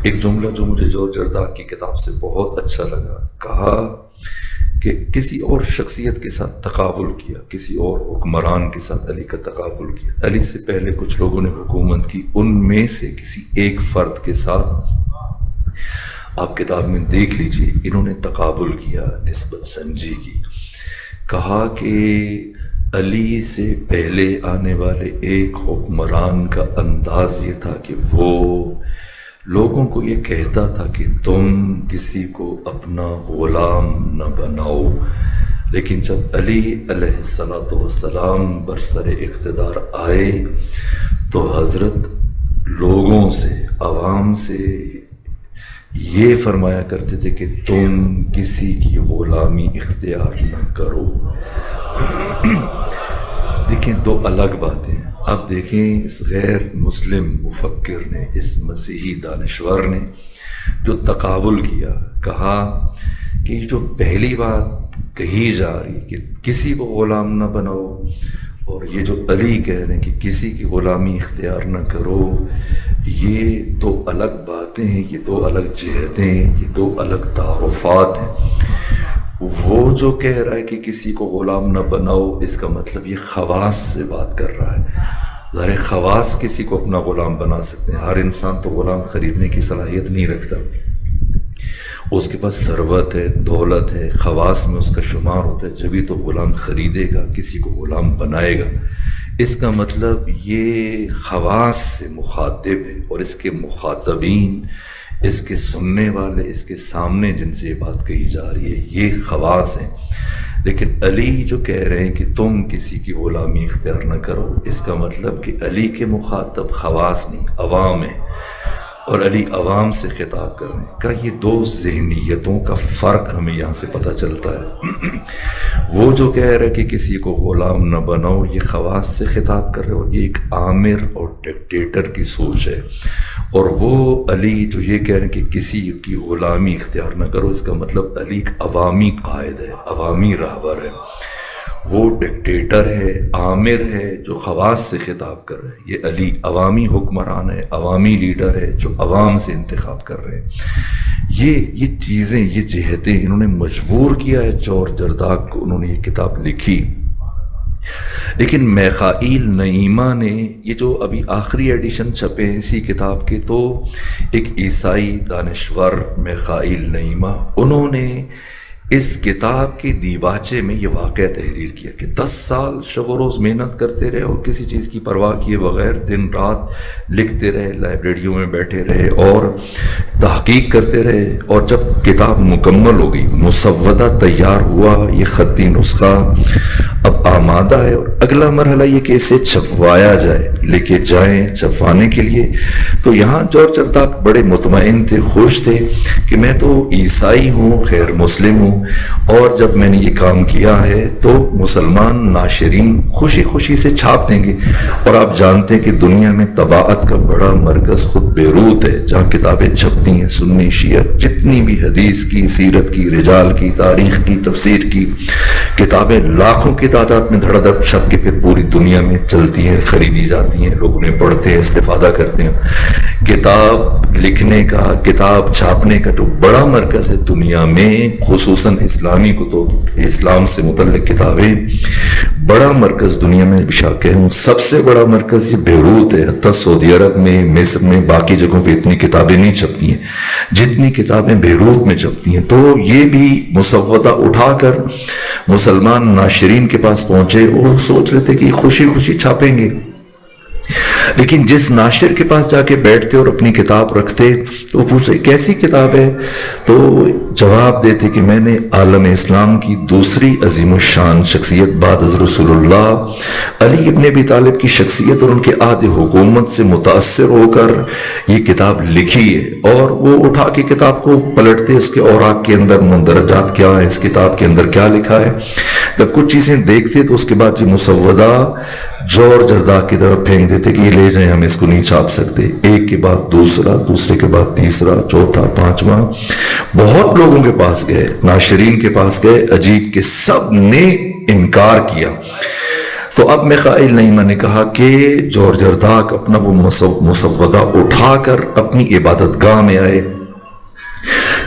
ایک جملہ جو مجھے جورج جرداق کی کتاب سے بہت اچھا لگا، کہا کہ کسی اور شخصیت کے ساتھ تقابل کیا، کسی اور حکمران کے ساتھ علی کا تقابل کیا، علی سے پہلے کچھ لوگوں نے حکومت کی، ان میں سے کسی ایک فرد کے ساتھ آپ کتاب میں دیکھ لیجئے انہوں نے تقابل کیا، نسبت سنجی کی۔ کہا کہ علی سے پہلے آنے والے ایک حکمران کا انداز یہ تھا کہ وہ لوگوں کو یہ کہتا تھا کہ تم کسی کو اپنا غلام نہ بناؤ، لیکن جب علی علیہ السلام برسر اقتدار آئے تو حضرت لوگوں سے، عوام سے یہ فرمایا کرتے تھے کہ تم کسی کی غلامی اختیار نہ کرو۔ دیکھیں دو الگ باتیں ہیں۔ اب دیکھیں اس غیر مسلم مفکر نے، اس مسیحی دانشور نے جو تقابل کیا، کہا کہ جو پہلی بات کہی جا رہی کہ کسی کو غلام نہ بناؤ، اور یہ جو علی کہہ رہے ہیں کہ کسی کی غلامی اختیار نہ کرو، یہ دو الگ باتیں ہیں، یہ دو الگ جہتیں ہیں، یہ دو الگ تعارفات ہیں۔ وہ جو کہہ رہا ہے کہ کسی کو غلام نہ بناؤ، اس کا مطلب یہ خواص سے بات کر رہا ہے۔ ظاہر خواص کسی کو اپنا غلام بنا سکتے ہیں، ہر انسان تو غلام خریدنے کی صلاحیت نہیں رکھتا، اس کے پاس ثروت ہے، دولت ہے، خواص میں اس کا شمار ہوتا ہے، جبھی تو غلام خریدے گا، کسی کو غلام بنائے گا۔ اس کا مطلب یہ خواص سے مخاطب ہے، اور اس کے مخاطبین، اس کے سننے والے، اس کے سامنے جن سے یہ بات کہی جا رہی ہے، یہ خواص ہیں۔ لیکن علی جو کہہ رہے ہیں کہ تم کسی کی غلامی اختیار نہ کرو، اس کا مطلب کہ علی کے مخاطب خواص نہیں، عوام ہیں، اور علی عوام سے خطاب کر رہے ہیں۔ کہ یہ دو ذہنیتوں کا فرق ہمیں یہاں سے پتہ چلتا ہے۔ وہ جو کہہ رہے کہ کسی کو غلام نہ بناؤ، یہ خواص سے خطاب کر رہے ہو، یہ ایک آمر اور ڈکٹیٹر کی سوچ ہے۔ اور وہ علی جو یہ کہہ رہے ہیں کہ کسی کی غلامی اختیار نہ کرو، اس کا مطلب علی ایک عوامی قائد ہے، عوامی رہبر ہے، وہ ڈکٹیٹر ہے، آمر ہے جو خواص سے خطاب کر رہے ہیں۔ یہ علی عوامی حکمران ہے، عوامی لیڈر ہے جو عوام سے انتخاب کر رہے ہیں۔ یہ چیزیں، یہ جہتیں انہوں نے مجبور کیا ہے جورج جرداق کو، انہوں نے یہ کتاب لکھی۔ لیکن میخائیل نعیمہ نے، یہ جو ابھی آخری ایڈیشن چھپے ہیں اسی کتاب کے، تو ایک عیسائی دانشور میخائیل نعیمہ، انہوں نے اس کتاب کے دیباچے میں یہ واقعہ تحریر کیا کہ 10 سال شب و روز محنت کرتے رہے اور کسی چیز کی پرواہ کیے بغیر دن رات لکھتے رہے، لائبریریوں میں بیٹھے رہے اور تحقیق کرتے رہے، اور جب کتاب مکمل ہو گئی، مسودہ تیار ہوا، یہ خطی نسخہ اب آمادہ ہے، اور اگلا مرحلہ یہ کہ اسے چھپوایا جائے، لے کے جائیں چھپوانے کے لیے۔ تو یہاں جورج جرداق بڑے مطمئن تھے، خوش تھے کہ میں تو عیسائی ہوں، غیر مسلم ہوں، اور جب میں نے یہ کام کیا ہے تو مسلمان ناشرین خوشی خوشی سے چھاپ دیں گے۔ اور آپ جانتے ہیں کہ دنیا میں طباعت کا بڑا مرکز خود بیروت ہے، جہاں کتابیں چھپتی ہیں، سنی شیعہ جتنی بھی حدیث کی، سیرت کی، رجال کی، تاریخ کی، تفسیر کی کتابیں لاکھوں کی تعداد میں دھڑا دھڑ چھپ کے پھر پوری دنیا میں چلتی ہیں، خریدی جاتی ہیں، لوگ انہیں پڑھتے ہیں، استفادہ کرتے ہیں۔ کتاب لکھنے کا، کتاب چھاپنے کا جو بڑا مرکز ہے دنیا میں، خصوصاً اسلامی کتب، اسلام سے متعلق کتابیں، بڑا مرکز دنیا میں بشاک ہے، سب سے بڑا مرکز یہ بیروت ہے۔ حتیٰ سعودی عرب میں، مصر میں، باقی جگہوں پہ اتنی کتابیں نہیں چھپتی ہیں جتنی کتابیں بیروت میں چھپتی ہیں۔ تو یہ بھی مسودہ اٹھا کر مسلمان ناشرین کے پاس پہنچے، وہ سوچ رہے تھے کہ خوشی خوشی چھاپیں گے، لیکن جس ناشر کے پاس جا کے بیٹھتے اور اپنی کتاب رکھتے تو وہ پوچھتے کیسی کتاب ہے، تو جواب دیتے کہ میں نے عالم اسلام کی دوسری عظیم الشان شخصیت بعد از رسول اللہ علی ابن ابی طالب کی شخصیت اور ان کے عہد حکومت سے متاثر ہو کر یہ کتاب لکھی ہے۔ اور وہ اٹھا کے کتاب کو پلٹتے، اس کے اوراق کے اندر مندرجات کیا ہے، اس کتاب کے اندر کیا لکھا ہے، جب کچھ چیزیں دیکھتے تو اس کے بعد یہ مسودہ جورج جرداق کی طرف پھینک دیتے کہ یہ لے جائیں، ہم اس کو نہیں چھاپ سکتے۔ ایک کے بعد دوسرا، دوسرے کے بعد تیسرا، چوتھا، پانچواں، بہت لوگوں کے پاس گئے، ناشرین کے پاس گئے، عجیب کہ سب نے انکار کیا۔ تو اب میخائیل نعیمہ نے کہا کہ جورج ارداک اپنا وہ مسودہ اٹھا کر اپنی عبادت گاہ میں آئے،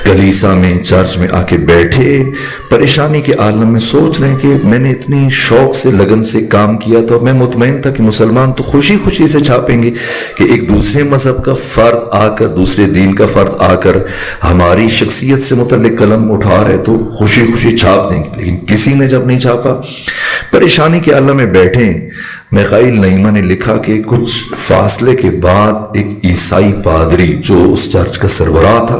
کلیسا میں، چرچ میں آ کے بیٹھے، پریشانی کے عالم میں سوچ رہے ہیں کہ میں نے اتنی شوق سے، لگن سے کام کیا تو میں مطمئن تھا کہ مسلمان تو خوشی خوشی سے چھاپیں گے کہ ایک دوسرے مذہب کا فرد آ کر، دوسرے دین کا فرد آ کر ہماری شخصیت سے متعلق قلم اٹھا رہے تو خوشی خوشی چھاپ دیں گے، لیکن کسی نے جب نہیں چھاپا، پریشانی کے عالم میں بیٹھے، میخائیل نعیمہ نے لکھا کہ کچھ فاصلے کے بعد ایک عیسائی پادری جو اس چرچ کا سربراہ تھا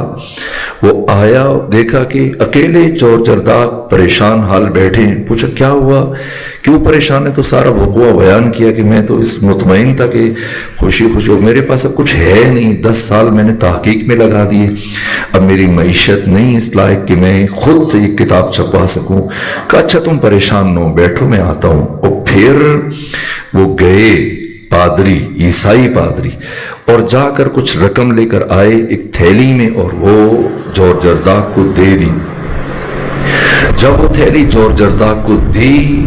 وہ آیا، دیکھا کہ اکیلے جورج ارداک پریشان حال بیٹھے، پوچھا کیا ہوا، کیوں پریشان ہے؟ تو سارا وقوع بیان کیا کہ میں تو اس مطمئن تھا کہ خوشی خوشی، میرے پاس اب کچھ ہے نہیں، 10 سال میں نے تحقیق میں لگا دیے، اب میری معیشت نہیں اس لائق کہ میں خود سے ایک کتاب چھپا سکوں۔ کہا اچھا تم پریشان نہ ہو، بیٹھو میں آتا ہوں۔ اور پھر وہ گئے، پادری، عیسائی پادری، اور جا کر کچھ رقم لے کر آئے ایک تھیلی میں، اور وہ جورج ارداک کو دے دی۔ جب وہ تھیلی جورج ارداک کو دی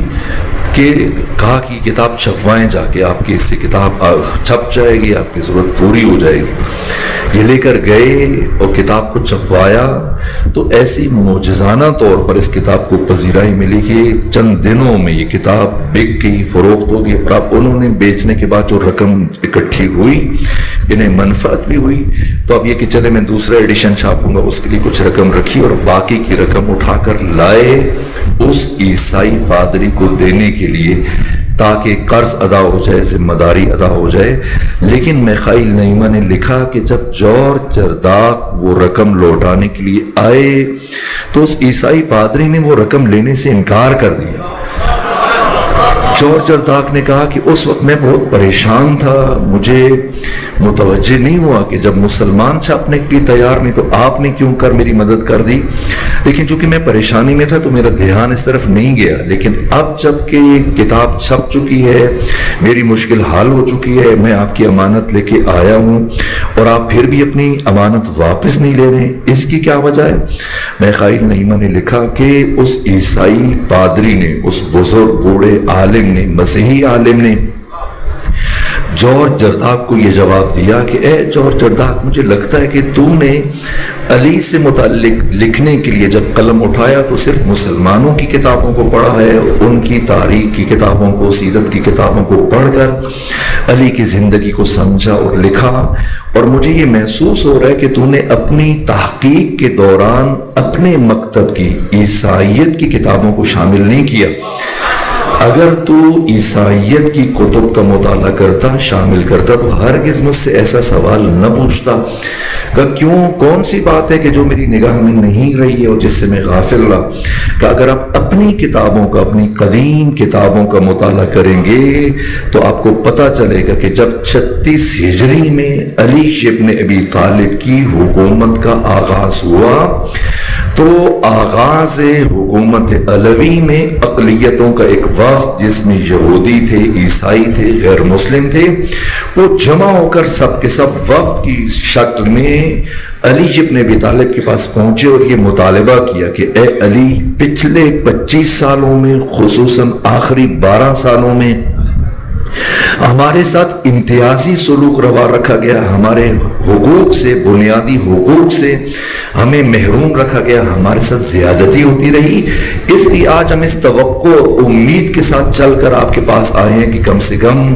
کہ کہا کہ کتاب چھپوائیں، جا کے آپ کی اس سے کتاب چھپ جائے گی، آپ کی ضرورت پوری ہو جائے گی۔ یہ لے کر گئے اور کتاب کو چھپوایا تو ایسی معجزانہ طور پر اس کتاب کو پذیرائی ملی کہ چند دنوں میں یہ کتاب بک گئی، فروخت ہو گئی، اور اب انہوں نے بیچنے کے بعد جو رقم اکٹھی ہوئی، انہیں منفعت بھی ہوئی، تو اب یہ کہ چلے میں دوسرا ایڈیشن چھاپوں گا، اس کے لیے کچھ رقم رکھی اور باقی کی رقم اٹھا کر لائے اس عیسائی پادری کو دینے کے لیے تاکہ قرض ادا ہو جائے، ذمہ داری ادا ہو جائے۔ لیکن میخائیل نعیمہ نے لکھا کہ جب جورج ارداک وہ رقم لوٹانے کے لیے آئے تو اس عیسائی پادری نے وہ رقم لینے سے انکار کر دیا۔ جورج ارداک نے کہا کہ اس وقت میں بہت پریشان تھا، مجھے متوجہ نہیں ہوا کہ جب مسلمان چھاپنے کے لیے تیار نہیں تو آپ نے کیوں کر میری مدد کر دی، لیکن چونکہ میں پریشانی میں تھا تو میرا دھیان اس طرف نہیں گیا۔ لیکن اب جب کہ یہ کتاب چھپ چکی ہے، میری مشکل حل ہو چکی ہے، میں آپ کی امانت لے کے آیا ہوں اور آپ پھر بھی اپنی امانت واپس نہیں لے رہے، اس کی کیا وجہ ہے؟ میخائیل نعیمہ نے لکھا کہ اس عیسائی پادری نے، اس بزرگ بوڑھے عالم نے، مسیحی عالم نے جورج ارداک کو یہ جواب دیا کہ اے جورج ارداک، مجھے لگتا ہے کہ تو نے علی سے متعلق لکھنے کے لیے جب قلم اٹھایا تو صرف مسلمانوں کی کتابوں کو پڑھا ہے، ان کی تاریخ کی کتابوں کو، سیرت کی کتابوں کو پڑھ کر علی کی زندگی کو سمجھا اور لکھا، اور مجھے یہ محسوس ہو رہا ہے کہ تو نے اپنی تحقیق کے دوران اپنے مکتب کی عیسائیت کی کتابوں کو شامل نہیں کیا۔ اگر تو عیسائیت کی کتب کا مطالعہ کرتا، شامل کرتا تو ہرگز مجھ سے ایسا سوال نہ پوچھتا کہ کیوں، کون سی بات ہے کہ جو میری نگاہ میں نہیں رہی ہے اور جس سے میں غافل رہا، کہ اگر آپ اپنی کتابوں کا، اپنی قدیم کتابوں کا مطالعہ کریں گے تو آپ کو پتہ چلے گا کہ جب 36 ہجری میں علی ابن ابی طالب کی حکومت کا آغاز ہوا تو آغاز حکومت علوی میں اقلیتوں کا ایک وفد جس میں یہودی تھے، عیسائی تھے، غیر مسلم تھے، وہ جمع ہو کر سب کے سب وفد کی شکل میں علی ابن ابی طالب کے پاس پہنچے اور یہ مطالبہ کیا کہ اے علی، پچھلے 25 سالوں میں، خصوصاً آخری 12 سالوں میں ہمارے ساتھ امتیازی سلوک روا رکھا گیا، ہمارے حقوق سے، بنیادی حقوق سے ہمیں محروم رکھا گیا، ہمارے ساتھ زیادتی ہوتی رہی، اس لیے آج ہم اس توقع اور امید کے ساتھ چل کر آپ کے پاس آئے ہیں کہ کم سے کم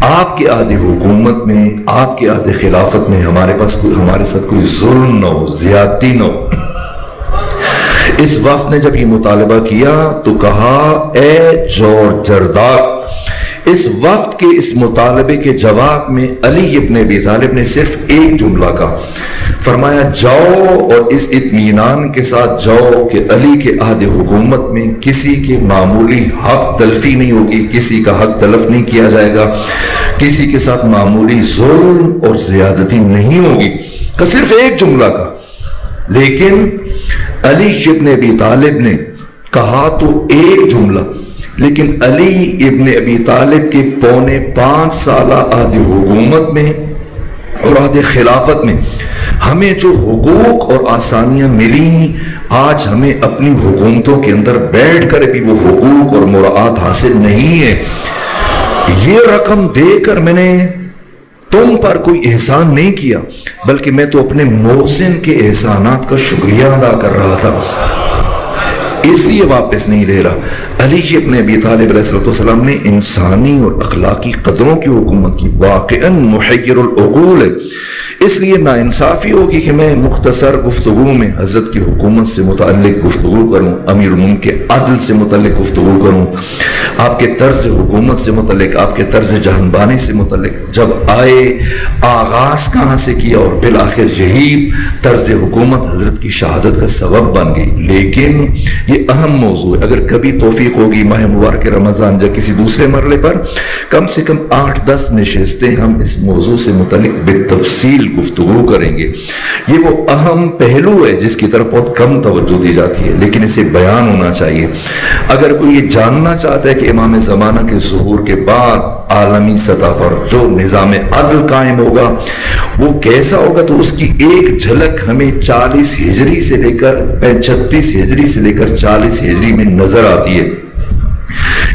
آپ کے عہد حکومت میں، آپ کے عہد خلافت میں ہمارے ساتھ کوئی ظلم نہ ہو، زیادتی نہ ہو۔ اس وفد نے جب یہ مطالبہ کیا تو کہا اے جورج ارداک، اس وقت کے اس مطالبے کے جواب میں علی ابن ابی طالب نے صرف ایک جملہ کہا، فرمایا جاؤ اور اس اطمینان کے ساتھ جاؤ کہ علی کے عہد حکومت میں کسی کے معمولی حق تلفی نہیں ہوگی، کسی کا حق تلف نہیں کیا جائے گا، کسی کے ساتھ معمولی ظلم اور زیادتی نہیں ہوگی، کہ صرف ایک جملہ کا۔ لیکن علی ابن ابی طالب نے کہا تو ایک جملہ، لیکن علی ابن ابی طالب کے پونے 5 سالہ عہد حکومت میں اور عہد خلافت میں ہمیں جو حقوق اور آسانیاں ملی، آج ہمیں اپنی حکومتوں کے اندر بیٹھ کر بھی وہ حقوق اور مراعات حاصل نہیں ہے۔ یہ رقم دے کر میں نے تم پر کوئی احسان نہیں کیا، بلکہ میں تو اپنے محسن کے احسانات کا شکریہ ادا کر رہا تھا، اس لیے واپس نہیں لے رہا۔ علی ابن ابی طالب علیہ السلام نے انسانی اور اخلاقی قدروں کی حکومت کی، واقعاً محیر العقول ہے، اس لیے ناانصافی ہوگی کہ میں مختصر گفتگو میں حضرت کی حکومت سے متعلق گفتگو کروں، امیر المومنین کے عدل سے متعلق گفتگو کروں، آپ کے طرز حکومت سے متعلق، آپ کے طرز جہانبانی سے متعلق، جب آئے آغاز کہاں سے کیا اور بالآخر یہی طرز حکومت حضرت کی شہادت کا سبب بن گئی۔ لیکن یہ اہم موضوع ہے، اگر کبھی توفیق ہوگی ماہ مبارک رمضان یا کسی دوسرے مرحلے پر کم سے کم 8-10 نشستیں ہم اس موضوع سے متعلق بالتفصیل گفتگو کریں گے۔ یہ وہ اہم پہلو ہے جس کی طرف بہت کم توجہ دی جاتی ہے، لیکن اسے بیان ہونا چاہیے۔ اگر کوئی یہ جاننا چاہتا ہے کہ امام زمانہ کے ظہور کے بعد عالمی سطح پر جو نظام عدل قائم ہوگا وہ کیسا ہوگا، تو اس کی ایک جھلک ہمیں 40 ہجری سے لے کر 36 ہجری سے لے کر 40 ہجری میں نظر آتی ہے۔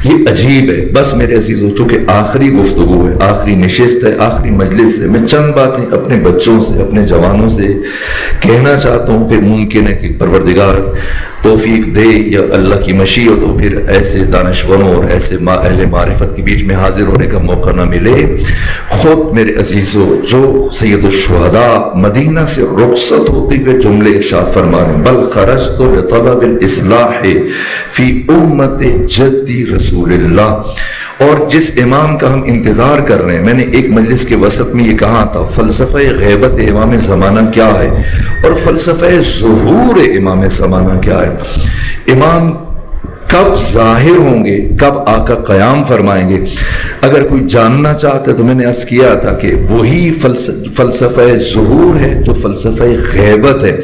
یہ عجیب ہے۔ بس میرے عزیزو، چونکہ آخری گفتگو ہے، آخری نشست ہے، آخری مجلس ہے، میں چند باتیں اپنے بچوں سے، اپنے جوانوں سے کہنا چاہتا ہوں، پھر ممکن ہے کہ پروردگار توفیق دے یا اللہ کی مشیت ہو، پھر ایسے دانشوروں اور ایسے اہل معرفت کے بیچ میں حاضر ہونے کا موقع نہ ملے۔ خود میرے عزیزو، جو سید الشہداء مدینہ سے رخصت ہوتے ہوئے جملے ارشاد فرما رہے ہیں، بل خرجت لطلب الاصلاح فی امت جدی رسول اللہ، اور جس امام کا ہم انتظار کر رہے ہیں، میں نے ایک مجلس کے وسط میں یہ کہا تھا، فلسفہ غیبت امام زمانہ کیا ہے اور فلسفہ ظہور امام زمانہ کیا ہے، امام کب ظاہر ہوں گے، کب آقا قیام فرمائیں گے۔ اگر کوئی جاننا چاہتا ہے تو میں نے عرض کیا تھا کہ وہی فلسفہ ظہور ہے جو فلسفہ غیبت ہے۔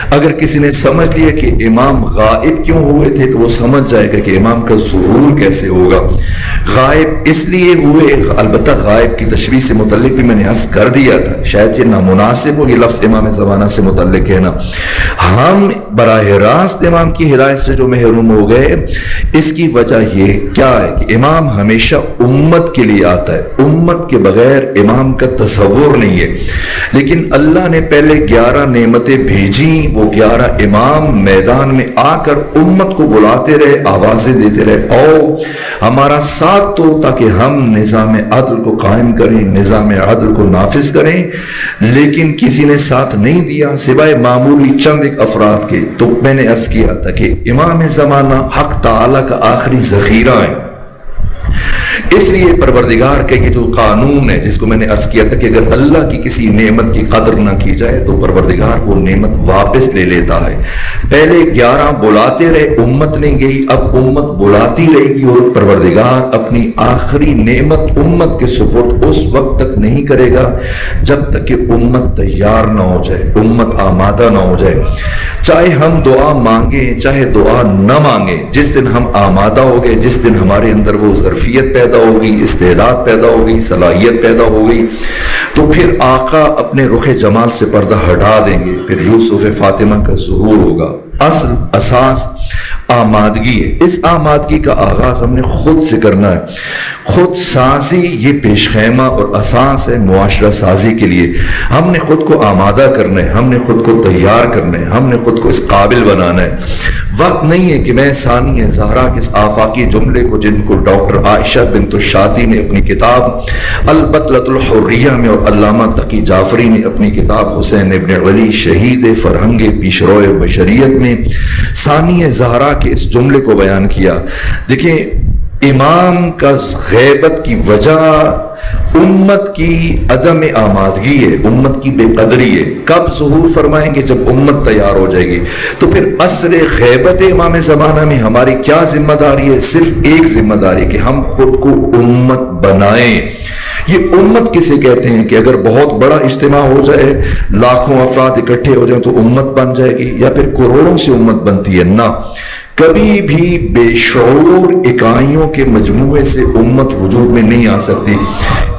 اگر کسی نے سمجھ لیا کہ امام غائب کیوں ہوئے تھے تو وہ سمجھ جائے گا کہ امام کا ظہور کیسے ہوگا۔ غائب اس لیے ہوئے، البتہ غائب کی تشریح سے متعلق بھی میں نے عرض کر دیا تھا، شاید یہ نامناسب ہو یہ لفظ امام زمانہ سے متعلق کہنا، ہم براہ راست امام کی ہدایت سے جو محروم ہو گئے، اس کی وجہ یہ کیا ہے کہ امام ہمیشہ امت کے لیے آتا ہے، امت کے بغیر امام کا تصور نہیں ہے، لیکن اللہ نے پہلے 11 نعمتیں بھیجی، وہ 11 امام میدان میں آ کر امت کو بلاتے رہے، آوازیں دیتے رہے، او ہمارا ساتھ تو، تاکہ ہم نظام عدل کو قائم کریں، نظام عدل کو نافذ کریں، لیکن کسی نے ساتھ نہیں دیا سوائے معمولی چند ایک افراد کے۔ تو میں نے عرض کیا تھا کہ امام زمانہ حق تعالیٰ کا آخری ذخیرہ ہے، اس لیے پروردگار کا یہ جو قانون ہے جس کو میں نے عرض کیا تھا کہ اگر اللہ کی کسی نعمت کی قدر نہ کی جائے تو پروردگار وہ نعمت واپس لے لیتا ہے۔ پہلے 11 بلاتے رہے، امت نہیں گئی، اب امت بلاتی رہے گی، اور پروردگار اپنی آخری نعمت امت کے سپرد اس وقت تک نہیں کرے گا جب تک کہ امت تیار نہ ہو جائے، امت آمادہ نہ ہو جائے۔ چاہے ہم دعا مانگیں چاہے دعا نہ مانگیں، جس دن ہم آمادہ ہو گئے، جس دن ہمارے اندر وہ ظرفیت پیدا ہو گئی، استعداد پیدا ہو گئی، صلاحیت پیدا ہو گئی، تو پھر آقا اپنے رخ جمال سے پردہ ہٹا دیں گے، پھر یوسف فاطمہ کا ظہور ہوگا۔ اصل اساس آمادگی ہے، اس آمادگی کا آغاز ہم نے خود سے کرنا ہے۔ خود سازی یہ پیش خیمہ اور اساس ہے معاشرہ سازی کے لیے۔ ہم نے خود کو آمادہ کرنا ہے، ہم نے خود کو تیار کرنا ہے، ہم نے خود کو اس قابل بنانا ہے۔ وقت نہیں ہے کہ میں ثانیہ زہرا کے اس آفاقی جملے کو، جن کو ڈاکٹر عائشہ بنت الشاطی نے اپنی کتاب البطلۃ الحریہ میں اور علامہ تقی جعفری نے اپنی کتاب حسین ابن علی شہید فرہنگ پیشرو بشریت میں ثانیہ زہرا کے اس جملے کو بیان کیا۔ دیکھیں، امام کا غیبت کی وجہ امت کی عدم آمادگی ہے، امت کی بے قدری ہے۔ کب ظہور فرمائیں گے؟ جب امت تیار ہو جائے گی۔ تو پھر عصر غیبت امام زمانہ میں ہماری کیا ذمہ داری ہے؟ صرف ایک ذمہ داری کہ ہم خود کو امت بنائیں۔ یہ امت کسے کہتے ہیں کہ اگر بہت بڑا اجتماع ہو جائے، لاکھوں افراد اکٹھے ہو جائیں تو امت بن جائے گی، یا پھر کروڑوں سے امت بنتی ہے؟ نہ، کبھی بھی بے شعور اکائیوں کے مجموعے سے امت وجود میں نہیں آ سکتی۔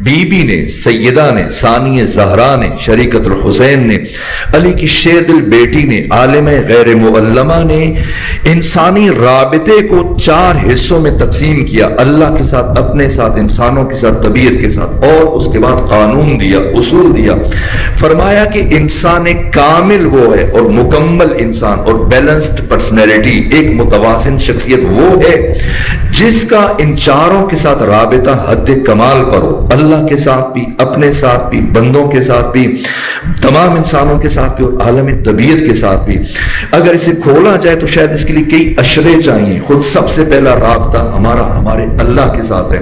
بی بی نے، سیدہ نے، ثانیہ زہرا نے، شریکت الحسین نے، علی کی شیر دل بیٹی نے، عالم غیر معلمہ نے انسانی رابطے کو 4 حصوں میں تقسیم کیا، اللہ کے ساتھ، اپنے ساتھ، انسانوں کے ساتھ، طبیعت کے ساتھ، اور اس کے بعد قانون دیا، اصول دیا۔ فرمایا کہ انسان کامل وہ ہے اور مکمل انسان اور بیلنسڈ پرسنالٹی، ایک متوازن شخصیت وہ ہے جس کا ان چاروں کے ساتھ رابطہ حد کمال پر ہو، اللہ کے ساتھ بھی، اپنے ساتھ بھی، بندوں کے ساتھ بھی، تمام انسانوں کے ساتھ بھی اور عالم طبیعت کے ساتھ بھی۔ اگر اسے کھولا جائے تو شاید اس کے لیے کئی اشرے چاہیے۔ خود سب سے پہلا رابطہ ہمارے اللہ کے ساتھ ہے۔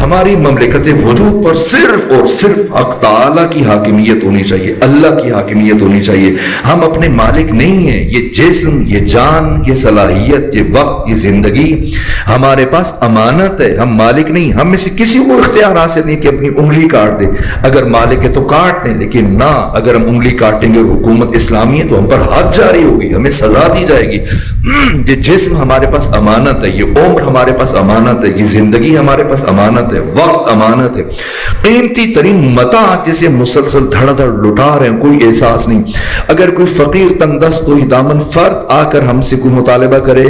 ہماری مملکت وجود پر صرف اور صرف حق تعالی کی حاکمیت ہونی چاہیے، اللہ کی حاکمیت ہونی چاہیے۔ ہم اپنے مالک نہیں ہیں۔ یہ جسم، یہ جان، یہ صلاحیت، یہ وقت، یہ زندگی ہمارے پاس امانت ہے، ہم مالک نہیں۔ ہم میں سے کسی کو اختیار حاصل نہیں کہ اپنی انگلی کاٹ دے، اگر مالک ہے تو کاٹ دیں، لیکن نہ، اگر ہم انگلی کاٹیں گے حکومت اسلامی ہے تو ہم پر حد جاری ہوگی، ہمیں سزا دی جائے گی۔ یہ جسم ہمارے پاس امانت ہے، یہ عمر ہمارے پاس امانت ہے، یہ زندگی ہمارے پاس امانت ہے، وقت امانت ہے، قیمتی ترین متاع جسے مسلسل دھڑ دھڑ لٹا رہے ہیں، کوئی احساس نہیں۔ اگر کوئی فقیر تنگ دست کوئی دامن فرد آ کر ہم سے کوئی مطالبہ کرے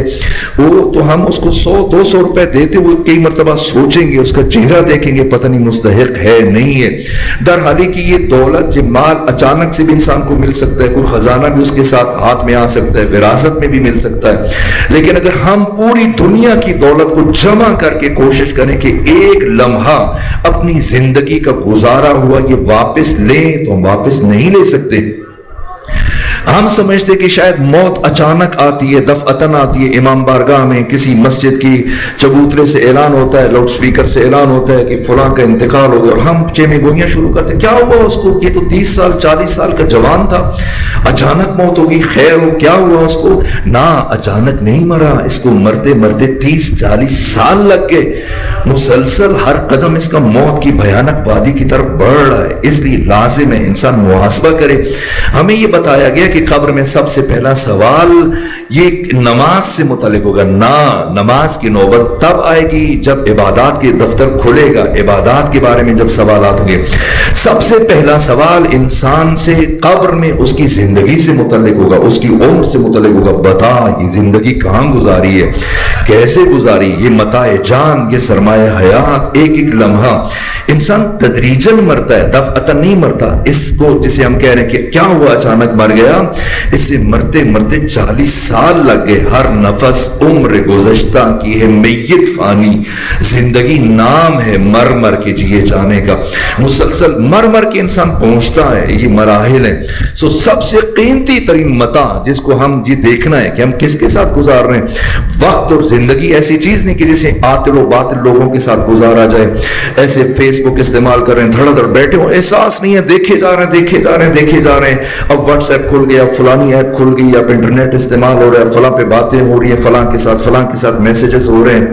تو ہم اس کو 100-200 روپے دیتے ہوئے کئی مرتبہ سوچیں گے، اس کا چہرہ دیکھیں گے، پتہ نہیں مستحق ہے نہیں ہے۔ درحالی کہ یہ دولت، یہ مال اچانک سے بھی انسان کو مل سکتا ہے، کوئی خزانہ بھی اس کے ساتھ ہاتھ میں آ سکتا ہے، وراثت میں بھی مل سکتا ہے، لیکن اگر ہم پوری دنیا کی دولت کو جمع کر کے کوشش کریں کہ ایک لمحہ اپنی زندگی کا گزارا ہوا یہ واپس لیں تو ہم واپس نہیں لے سکتے۔ ہم سمجھتے کہ شاید موت اچانک آتی ہے، دفعتاً آتی ہے، امام بارگاہ میں کسی مسجد کی چبوترے سے اعلان ہوتا ہے، لاؤڈ سپیکر سے اعلان ہوتا ہے کہ فلاں کا انتقال ہو گیا، اور ہم چیمیں گوئیاں شروع کرتے ہیں، کیا ہوا اس کو؟ یہ تو 30 سال 40 سال کا جوان تھا، اچانک موت ہوگی، خیر ہو، کیا ہوا اس کو؟ نہ، اچانک نہیں مرا، اس کو مرتے مرتے 30-40 سال لگ گئے، مسلسل ہر قدم اس کا موت کی بھیانک وادی کی طرف بڑھ رہا ہے۔ اس لیے لازم ہے انسان محاسبہ کرے۔ ہمیں یہ بتایا گیا کہ قبر میں سب سے پہلا سوال یہ نماز سے متعلق ہوگا۔ نہ، نماز کی نوبت تب آئے گی جب عبادات کے دفتر کھلے گا، عبادات کے بارے میں جب سوالات ہوں گے۔ سب سے پہلا سوال انسان سے قبر میں اس کی زندگی سے متعلق ہوگا، اس کی عمر سے متعلق ہوگا۔ بتا یہ زندگی کہاں گزاری ہے، کیسے گزاری؟ یہ متاع جان، یہ سرمایہ حیات، ایک ایک لمحہ انسان تدریجاً مرتا ہے، دفعتاً نہیں مرتا۔ اس کو جسے ہم کہہ رہے ہیں کہ کیا ہوا اچانک مر گیا، اس سے مرتے مرتے 40 سال لگ گئے۔ ہر نفس عمر گزشتہ کی ہے، میت فانی، زندگی نام ہے مر مر کے جیے جانے کا، مسلسل مر مر کے انسان پہنچتا ہے، یہ مراحل ہیں۔ سب سے قیمتی ترین متاع جس کو ہم یہ دیکھنا ہے کہ ہم کس کے ساتھ گزار رہے ہیں۔ وقت اور زندگی ایسی چیز نہیں کہ جسے عاطل و باطل لوگوں کے ساتھ گزارا جائے، ایسے فیس بک استعمال کر رہے ہیں، دھڑ دھڑ بیٹھے ہو، احساس نہیں ہے، دیکھے جا رہے ہیں، دیکھے جا رہے ہیں، دیکھے جا رہے ہیں۔ اب واٹس ایپ کھل گیا، فلانی ایپ کھل گئی، اب انٹرنیٹ استعمال ہو رہا ہے، فلاں پہ باتیں ہو رہی ہیں، فلاں کے ساتھ میسیجز ہو رہے ہیں،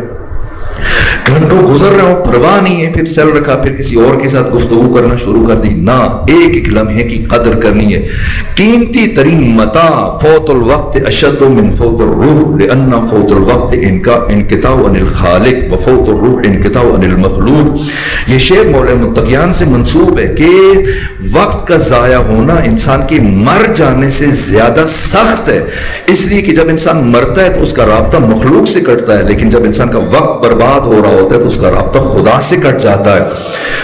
گھنٹوں گزر رہے ہوں، پرواہ نہیں ہے، پھر سیل رکھا، پھر کسی اور کے ساتھ گفتگو کرنا شروع کر دی۔ نہ، ایک ایک لمحے کی قدر کرنی ہے۔ قیمتی ترین متاع فوت الوقت اشد من فوت الروح، لأن فوت الوقت انقطاع عن الخالق وفوت الروح انقطاع عن المخلوق۔ یہ شعر مولا متقیان سے منسوب ہے کہ وقت کا ضائع ہونا انسان کے مر جانے سے زیادہ سخت ہے، اس لیے کہ جب انسان مرتا ہے تو اس کا رابطہ مخلوق سے کٹتا ہے، لیکن جب انسان کا وقت برباد ہو رہا ہوتا ہے تو اس کا رابطہ خدا سے کٹ جاتا ہے۔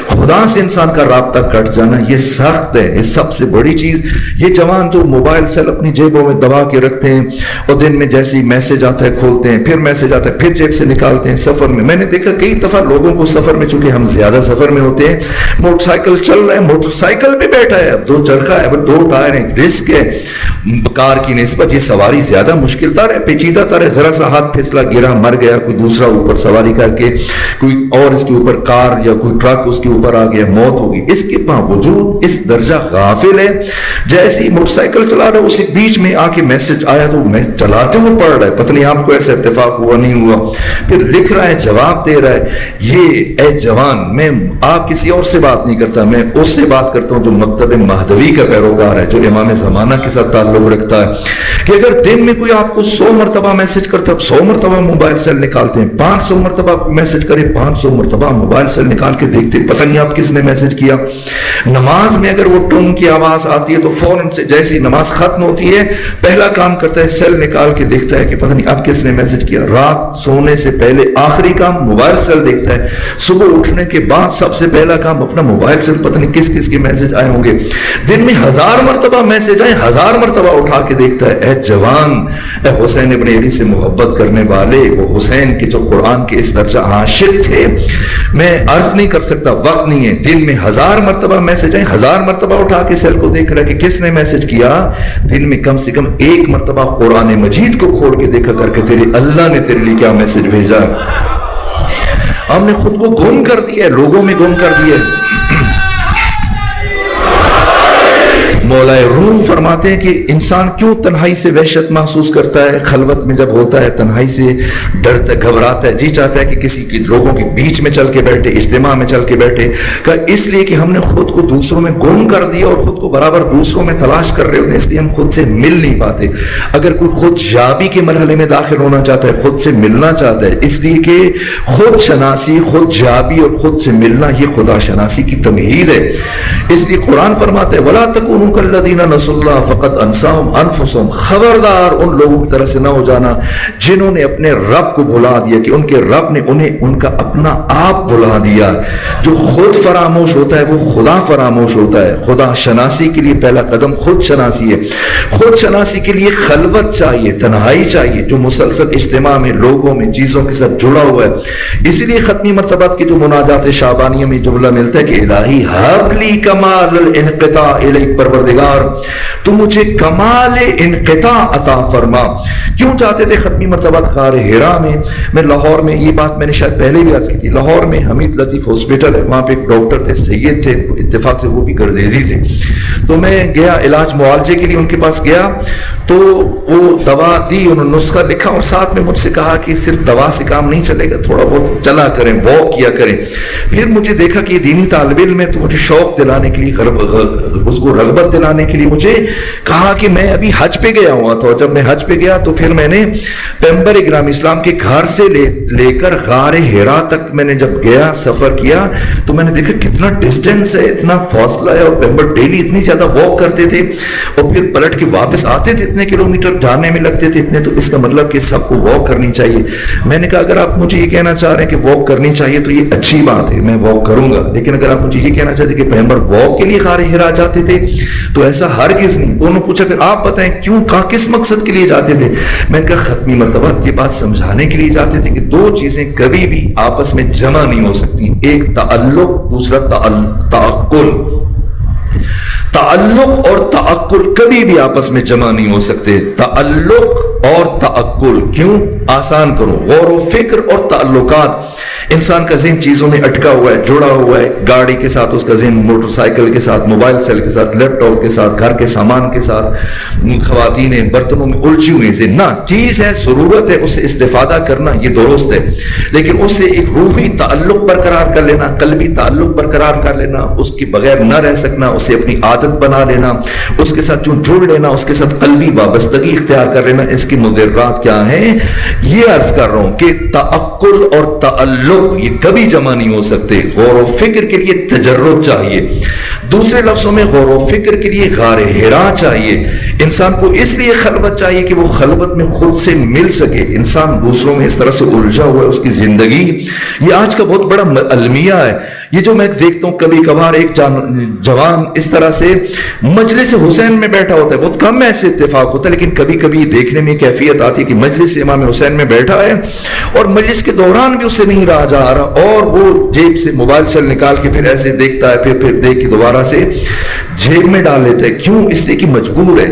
خدا سے انسان کا رابطہ کٹ جانا یہ سخت ہے، یہ سب سے بڑی چیز۔ یہ جوان جو موبائل سیل اپنی جیبوں میں دبا کے رکھتے ہیں اور دن میں جیسے ہی میسج آتا ہے کھولتے ہیں، پھر میسج آتا ہے پھر جیب سے نکالتے ہیں، سفر میں نے دیکھا کئی دفعہ لوگوں کو سفر میں، چونکہ ہم زیادہ سفر میں ہوتے ہیں، موٹر سائیکل چل رہا ہے، موٹر سائیکل پہ بیٹھا ہے، اب 2 چرخہ ہے، اب 2 ٹائر ہیں، رسک ہے کار کی نسبت، یہ سواری زیادہ مشکل تر ہے، پیچیدہ تر ہے، ذرا سا ہاتھ پھسلا گرا مر گیا، کوئی دوسرا اوپر سواری کر کے کوئی اور اس کے اوپر کار یا کوئی ٹرک اس کے اوپر آ گیا، موت ہوگی۔ اس کے باوجود اس درجہ غافل ہے، جیسے ہی موٹر سائیکل چلا رہا ہے اسی بیچ میں آ کے میسج آیا تو میں چلاتے ہوئے پڑھ رہا ہے، پتہ نہیں آپ کو ایسا اتفاق ہوا نہیں ہوا، پھر لکھ رہا ہے، جواب دے رہا ہے۔ یہ اے جوان، میں آپ کسی اور سے بات نہیں کرتا، میں اس سے بات کرتا ہوں جو مکتب مہدوی کا پیروکار ہے، جو امام زمانہ کے ساتھ تعلق رکھتا ہے، کہ اگر دن میں کوئی آپ کو 100 مرتبہ میسج کرتا ہے، 100 مرتبہ موبائل سیل نکالتے ہیں، 500 مرتبہ میسج کرے، 500 مرتبہ موبائل سیل نکال کے دیکھتے، پتہ نہیں نہیں اب کس نے میسج کیا. نماز میں اگر وہ ٹون کی آواز آتی ہے تو فوراً سے جیسی نماز ختم ہوتی ہے پہلا کام کرتا ہے سیل نکال کے دیکھتا ہے کہ پتہ نہیں اب کس نے میسج کیا. رات سونے سے پہلے آخری کام موبائل سیل دیکھتا ہے. صبح اٹھنے کے بعد سب سے پہلا کام اپنا موبائل سیل, پتہ نہیں کس کس کے میسج آئے ہوں گے. دن میں 1000 مرتبہ میسج آئے, 1000 مرتبہ اٹھا کے دیکھتا ہے. اے جوان, اے حسین ابن علی سے محبت کرنے والے, وہ حسین کے جو قرآن کے اس درجہ عاشق تھے, میں عرض نہیں کر سکتا, وقت نہیں ہے. دن میں 1000 مرتبہ میسج آئے, 1000 مرتبہ اٹھا کے سیل کو دیکھ رہا کہ کس نے میسج کیا. دن میں کم سے کم 1 مرتبہ قرآن مجید کو کھول کے دیکھا کر کے تیرے اللہ نے تیرے لیے کیا میسج بھیجا. ہم نے خود کو گم کر دیا ہے, لوگوں میں گم کر دیا ہے. مولا روم فرماتے ہیں کہ انسان کیوں تنہائی سے وحشت محسوس کرتا ہے, خلوت میں جب ہوتا ہے تنہائی سے ڈرتا, گھبراتا ہے, جی چاہتا ہے کہ کسی لوگوں کے بیچ میں چل کے بیٹھے, اجتماع میں چل کے بیٹھے. کہ اس لیے کہ ہم نے خود کو دوسروں میں گم کر دیا اور خود کو برابر دوسروں میں تلاش کر رہے ہوتے ہیں, اس لیے ہم خود سے مل نہیں پاتے. اگر کوئی خود یابی کے مرحلے میں داخل ہونا چاہتا ہے, خود سے ملنا چاہتا ہے, اس لیے کہ خود شناسی, خود یابی اور خود سے ملنا یہ خدا شناسی کی تمہید ہے. اس لیے قرآن فرماتا ہے وَلَا تَكُونُوا الذین نسوا اللہ فقط انساهم انفسهم, خبردار ان لوگوں کی طرح سے نہ ہو جانا جنہوں نے اپنے رب کو بھلا دیا کہ ان کے رب نے انہیں ان کا اپنا آپ بھلا دیا. جو خود فراموش ہوتا ہے وہ خدا فراموش ہوتا ہے. خدا شناسی کے لیے پہلا قدم خود شناسی ہے. خود شناسی کے لیے خلوت چاہیے, تنہائی چاہیے, جو مسلسل اجتماع میں لوگوں میں چیزوں کے ساتھ جڑا ہوا ہے. اسی لیے ختمی مرتبات کی جو مناجات شعبانیہ میں جملہ ملتا ہے کہ الہی حب لی کمال الانقطاع الیک, پروردگار تو مجھے کمال انقطاع عطا فرما. کیوں چاہتے تھے ختمی مرتبات غار حرا میں؟ میں لاہور میں, یہ بات میں نے شاید پہلے بھی عرض کی تھی, لاہور میں حمید لطیف ہاسپٹل ہے, وہاں پہ ایک ڈاکٹر تھے, سید تھے, اتفاق سے وہ بھی گردیزی تھے. تو میں گیا علاج معالجے کے لیے ان کے پاس گیا, تو وہ دوا دی, انہوں نے نسخہ لکھا اور ساتھ میں مجھ سے کہا کہ صرف دوا سے کام نہیں چلے گا, تھوڑا بہت چلا کریں, واک کیا کریں. پھر مجھے دیکھا کہ یہ دینی طالب علم ہے, تو مجھے شوق دلانے کے لیے, اس کو رغبت دلانے کے لیے مجھے کہا کہ میں ابھی حج پہ گیا ہوا تھا. جب میں حج پہ گیا تو پھر میں نے پیغمبر اکرام اسلام کے گھر سے لے کر غار حرا تک میں نے جب گیا, سفر کیا, تو میں نے دیکھا کتنا ڈسٹینس ہے, اتنا فاصلہ ہے, اور پیغمبر ڈیلی اتنی زیادہ واک کرتے تھے اور پھر پلٹ کے واپس آتے تھے, اتنے کلومیٹر جانے میں لگتے تھے اتنے. تو اس کا مطلب کہ سب کو واک کرنی چاہیے. میں نے کہا اگر آپ مجھے یہ کہنا چاہ رہے ہیں کہ واک کرنی چاہیے تو یہ اچھی بات ہے, میں واک کروں گا. لیکن اگر آپ مجھے یہ کہنا چاہتے کہ پیغمبر واک کے لیے غار حرا جاتے تھے تو ایسا ہرگز نہیں. تو انہوں نے پوچھا پھر آپ بتائیں کیوں, کس مقصد کے لیے جاتے تھے؟ میں نے کہا ختمی مرتبہ یہ بات سمجھانے کے لیے جاتے تھے کہ دو چیزیں کبھی بھی آپس میں جمع نہیں ہو سکتی, ایک تعلق, دوسرا تعقل. تعلق اور تعقل کبھی بھی آپس میں جمع نہیں ہو سکتے. تعلق اور تعقل, کیوں؟ آسان کرو, غور و فکر اور تعلقات. انسان کا ذہن چیزوں میں اٹکا ہوا ہے, جڑا ہوا ہے, گاڑی کے ساتھ اس کا ذہن, موٹر سائیکل کے ساتھ, موبائل سیل کے ساتھ, لیپ ٹاپ کے ساتھ, گھر کے سامان کے ساتھ, خواتین برتنوں میں الجھی ہوئی سے. نہ, چیز ہے, ضرورت ہے, اس سے استفادہ کرنا یہ درست ہے, لیکن اس سے ایک روحی تعلق برقرار کر لینا, قلبی تعلق برقرار کر لینا, اس کے بغیر نہ رہ سکنا, اسے اپنی عادت بنا لینا, اس کے ساتھ جو جڑ لینا, اس کے ساتھ قلبی وابستگی اختیار کر لینا, اس کی مضرات کیا ہیں یہ عرض کر رہا ہوں کہ تعقل اور تعلق یہ کبھی جمع نہیں ہو سکتے. غور و فکر کے لیے تجرد چاہیے, دوسرے لفظوں میں غور و فکر کے لیے غار حرا چاہیے. انسان کو اس لیے خلوت چاہیے کہ وہ خلوت میں خود سے مل سکے. انسان دوسروں میں اس طرح سے الجھا ہوا ہے, اس کی زندگی یہ آج کا بہت بڑا المیہ ہے. یہ جو میں دیکھتا ہوں کبھی کبھار ایک جوان اس طرح سے مجلس حسین میں بیٹھا ہوتا ہے, بہت کم ایسے اتفاق ہوتا ہے, لیکن کبھی کبھی دیکھنے میں کیفیت آتی ہے کہ مجلس امام حسین میں بیٹھا ہے اور مجلس کے دوران بھی اسے نہیں رہا جا رہا, اور وہ جیب سے موبائل سیل نکال کے پھر ایسے دیکھتا ہے, پھر دیکھ کے دوبارہ سے جیب میں ڈال لیتا ہے. کیوں؟ اس لیے کہ مجبور ہے.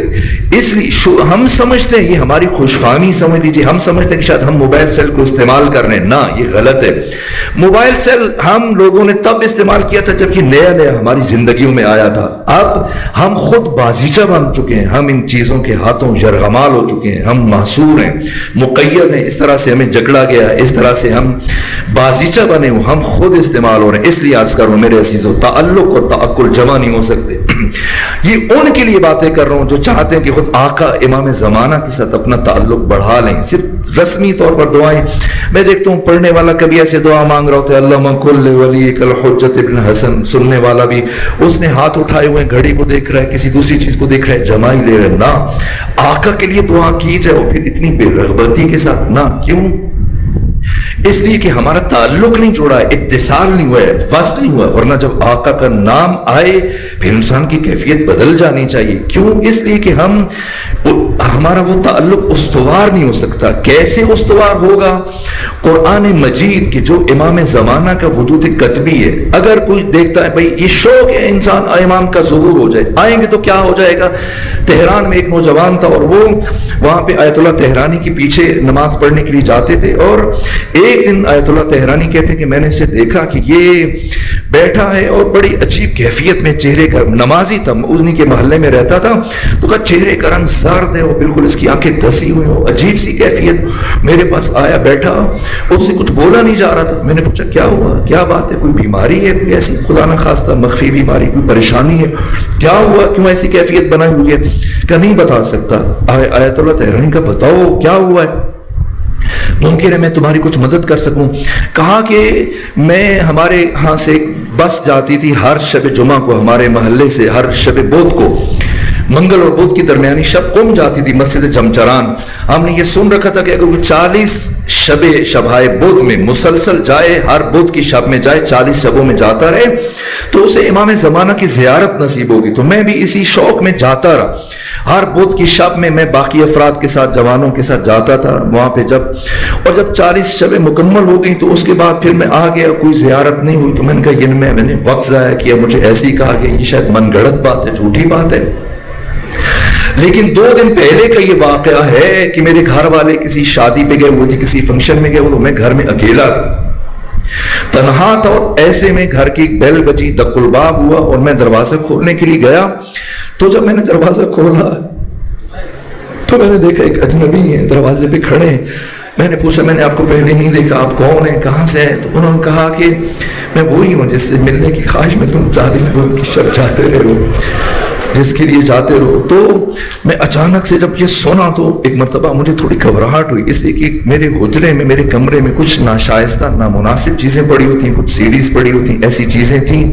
اس لیے ہم سمجھتے ہیں, یہ ہماری خوش فہمی سمجھ لیجیے, ہم سمجھتے ہیں کہ شاید ہم موبائل سیل کو استعمال کر رہے ہیں. نہ, یہ غلط ہے. موبائل سیل ہم لوگوں نے تب استعمال کیا تھا جب یہ نیا نیا ہماری زندگیوں میں آیا تھا. اب ہم خود بازیچہ بن چکے ہیں, ہم ان چیزوں کے ہاتھوں یرغمال ہو چکے ہیں, ہم محصور ہیں, مقید ہیں, اس طرح سے ہمیں جکڑا گیا, اس طرح سے ہم بازیچہ بنے ہو, ہم خود استعمال ہو رہے ہیں. اس لیے عرض کروں میرے عزیزو, تعلق اور تعقل جمع نہیں ہو سکتے. یہ ان کے لیے باتیں کر رہا ہوں جو چاہتے ہیں کہ خود آقا امام زمانہ کے ساتھ اپنا تعلق بڑھا لیں. صرف رسمی طور پر دعائیں میں دیکھتا ہوں پڑھنے والا کبھی ایسے دعا مانگ رہا ہوتا ہے اللہم کل ولیک الحجۃ ابن حسن، سننے والا بھی اس نے ہاتھ اٹھائے ہوئے گھڑی کو دیکھ رہا ہے، کسی دوسری چیز کو دیکھ رہا ہے، جمائی لے رہا ہے. نہ، آقا کے لیے دعا کی جائے اور پھر اتنی بے رغبتی کے ساتھ نہ. کیوں؟ اس لیے کہ ہمارا تعلق نہیں جوڑا ہے، اتصال نہیں ہوا ہے، وصل نہیں ہوا. ورنہ جب آقا کا نام آئے پھر انسان کی کیفیت بدل جانی چاہیے. کیوں؟ اس لیے کہ ہمارا وہ تعلق استوار نہیں ہو سکتا. کیسے استوار ہوگا؟ قرآن مجید کی جو امام زمانہ کا وجود قطبی ہے، اگر کوئی دیکھتا ہے بھئی یہ شوق ہے انسان امام کا ظہور ہو جائے، آئیں گے تو کیا ہو جائے گا. تہران میں ایک نوجوان تھا اور وہ وہاں پہ آیت اللہ تہرانی کے پیچھے نماز پڑھنے کے لیے جاتے تھے، اور ایک دن آیت اللہ تہرانی کہتے ہیں کہ میں نے اسے دیکھا کہ یہ بیٹھا ہے اور بڑی عجیب کیفیت میں چہرے کا، نمازی تھا، انہی کے محلے میں رہتا تھا، تو کہا چہرے کا رنگ زرد ہے اور بالکل اس کی آنکھیں دسی ہوئی ہو، عجیب سی کیفیت. میرے پاس آیا، بیٹھا، اس سے کچھ بولا نہیں جا رہا تھا. میں نے پوچھا کیا ہوا، کیا بات ہے، کوئی بیماری ہے، کوئی ایسی خدا نہ خواستہ مخفی بیماری، کوئی پریشانی ہے، کیا ہوا، کیوں ایسی کیفیت بنائی ہوئی ہے؟ کہ نہیں بتا سکتا. آیت اللہ تہرانی کا بتاؤ کیا ہوا ہے، ممکن ہے میں تمہاری کچھ مدد کر سکوں. کہا کہ میں ہمارے ہاں سے بس جاتی تھی ہر شب جمعہ کو، ہمارے محلے سے ہر شب بدھ کو، منگل اور بدھ کی درمیانی شب قم جاتی تھی مسجد جمچران. ہم نے یہ سن رکھا تھا کہ اگر وہ 40 شبائے بدھ میں مسلسل جائے، ہر بدھ کی شب میں جائے، 40 شبوں میں جاتا رہے تو اسے امام زمانہ کی زیارت نصیب ہوگی. تو میں بھی اسی شوق میں جاتا رہا. ہر بدھ کی شب میں میں باقی افراد کے ساتھ، جوانوں کے ساتھ جاتا تھا وہاں پہ. جب 40 شبیں مکمل ہو گئی تو اس کے بعد پھر میں آ گیا، کوئی زیارت نہیں ہوئی. تو میں نے کہا یہ میں نے وقت ضائع کیا، مجھے ایسے ہی کہا کہ یہ شاید من گڑت بات ہے، جھوٹی بات ہے. لیکن 2 دن پہلے کا یہ واقعہ ہے کہ میرے گھر والے کسی شادی پہ گئے ہوئے تھے، کسی فنکشن میں گئے ہوئے، میں گھر میں اکیلا تنہا تھا، اور ایسے میں گھر کی بیل بجی، دق الباب ہوا اور میں دروازہ کھولنے کے لیے گیا. تو جب میں نے دروازہ کھولا تو میں نے دیکھا ایک اجنبی ہے دروازے پہ کھڑے. میں نے پوچھا میں نے آپ کو پہلے نہیں دیکھا، آپ کون ہیں، کہاں سے ہیں؟ تو انہوں نے کہا کہ میں وہی ہوں جس سے ملنے کی خواہش میں تم 40 بدھ کی شب جاتے رہے ہو، جس کے لیے جاتے رہو. تو میں اچانک سے جب یہ سنا تو ایک مرتبہ مجھے تھوڑی گھبراہٹ ہوئی، اس لیے کہ میرے حجرے میں، میرے کمرے میں کچھ ناشائستہ، نامناسب چیزیں پڑی ہوتی ہیں، کچھ سیڈیز پڑی ہوتی ہیں، ایسی چیزیں تھیں.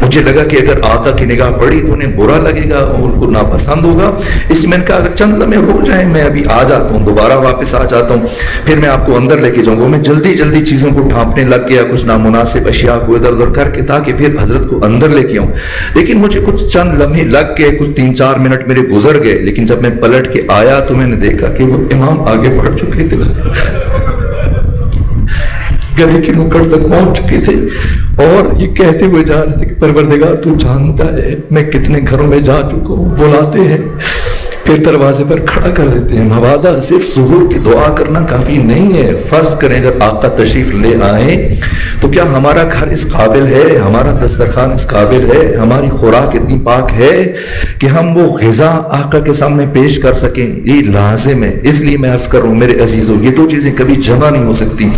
مجھے لگا کہ اگر آقا کی نگاہ پڑی تو انہیں برا لگے گا، ان کو ناپسند ہوگا. اس میں نے کہا اگر چند لمحے رک جائیں، میں ابھی آ جاتا ہوں، دوبارہ واپس آ جاتا ہوں، پھر میں آپ کو اندر لے کے جاؤں گا. میں جلدی چیزوں کو ڈھانپنے لگ گیا، کچھ نامناسب اشیاء کو ادھر ادھر کر کے، تاکہ پھر حضرت کو اندر لے کے آؤں. لیکن مجھے کچھ چند لمحے لگ گئے، کچھ 3-4 منٹ میرے گزر گئے. لیکن جب میں پلٹ کے آیا تو میں نے دیکھا کہ وہ امام آگے بڑھ چکے تھے، گلی کی نکڑ تک پہنچ چکے تھے، اور یہ کہتے ہوئے جا رہے تھے کہ پروردگار تو جانتا ہے میں کتنے گھروں میں جا چکا ہوں. بلاتے ہیں پھر دروازے پر کھڑا کر دیتے ہیں. مبادا صرف ظہور کی دعا کرنا کافی نہیں ہے. فرض کریں اگر آقا تشریف لے آئیں تو کیا ہمارا گھر اس قابل ہے، ہمارا دسترخوان اس قابل ہے، ہماری خوراک اتنی پاک ہے کہ ہم وہ غذا آقا کے سامنے پیش کر سکیں؟ یہ لازم ہے. اس لیے میں عرض کر رہا ہوں میرے عزیزوں، یہ 2 چیزیں کبھی جمع نہیں ہو سکتی.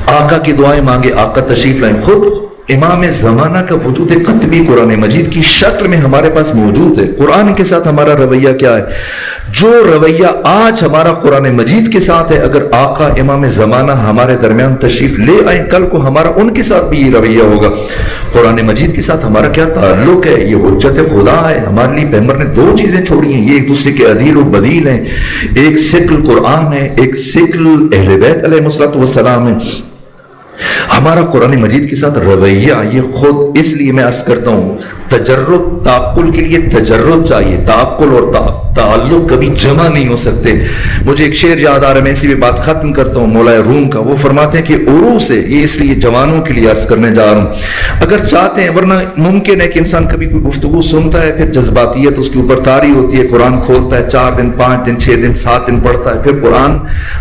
آقا کی دعائیں مانگے، آقا تشریف لائیں. خود امام زمانہ کا وجود قطبی قرآن مجید کی شکل میں ہمارے پاس موجود ہے. قرآن کے ساتھ ہمارا رویہ کیا ہے؟ جو رویہ آج ہمارا قرآن مجید کے ساتھ ہے، اگر آقا امام زمانہ ہمارے درمیان تشریف لے آئیں کل کو ہمارا ان کے ساتھ بھی یہ رویہ ہوگا. قرآن مجید کے ساتھ ہمارا کیا تعلق ہے؟ یہ حجت خدا ہے. ہمارے لیے پیغمبر نے 2 چیزیں چھوڑی ہیں، یہ ایک دوسرے کے عدیل و بدیل ہیں. ایک سکل قرآن ہے، ایک سکل اہل بیت علیہ السلام ہے. ہمارا قرآن مجید کے ساتھ رویہ یہ خود، اس لیے میں عرض کرتا ہوں تجرد، تعقل کے لیے تجرد چاہیے. تعقل اور تعلق کبھی جمع نہیں ہو سکتے. مجھے ایک شعر یاد آ رہا ہے، میں اسی پہ بات ختم کرتا ہوں، مولا روم کا. وہ فرماتے ہیں کہ عروج سے، یہ اس لیے جوانوں کے لیے عرض کرنے جا رہا ہوں، اگر چاہتے ہیں، ورنہ ممکن ہے کہ انسان کبھی کوئی گفتگو سنتا ہے، پھر جذباتیت اس کے اوپر طاری ہوتی ہے، قرآن کھولتا ہے، 4 دن 5 دن 6 دن 7 دن پڑھتا ہے، پھر قرآن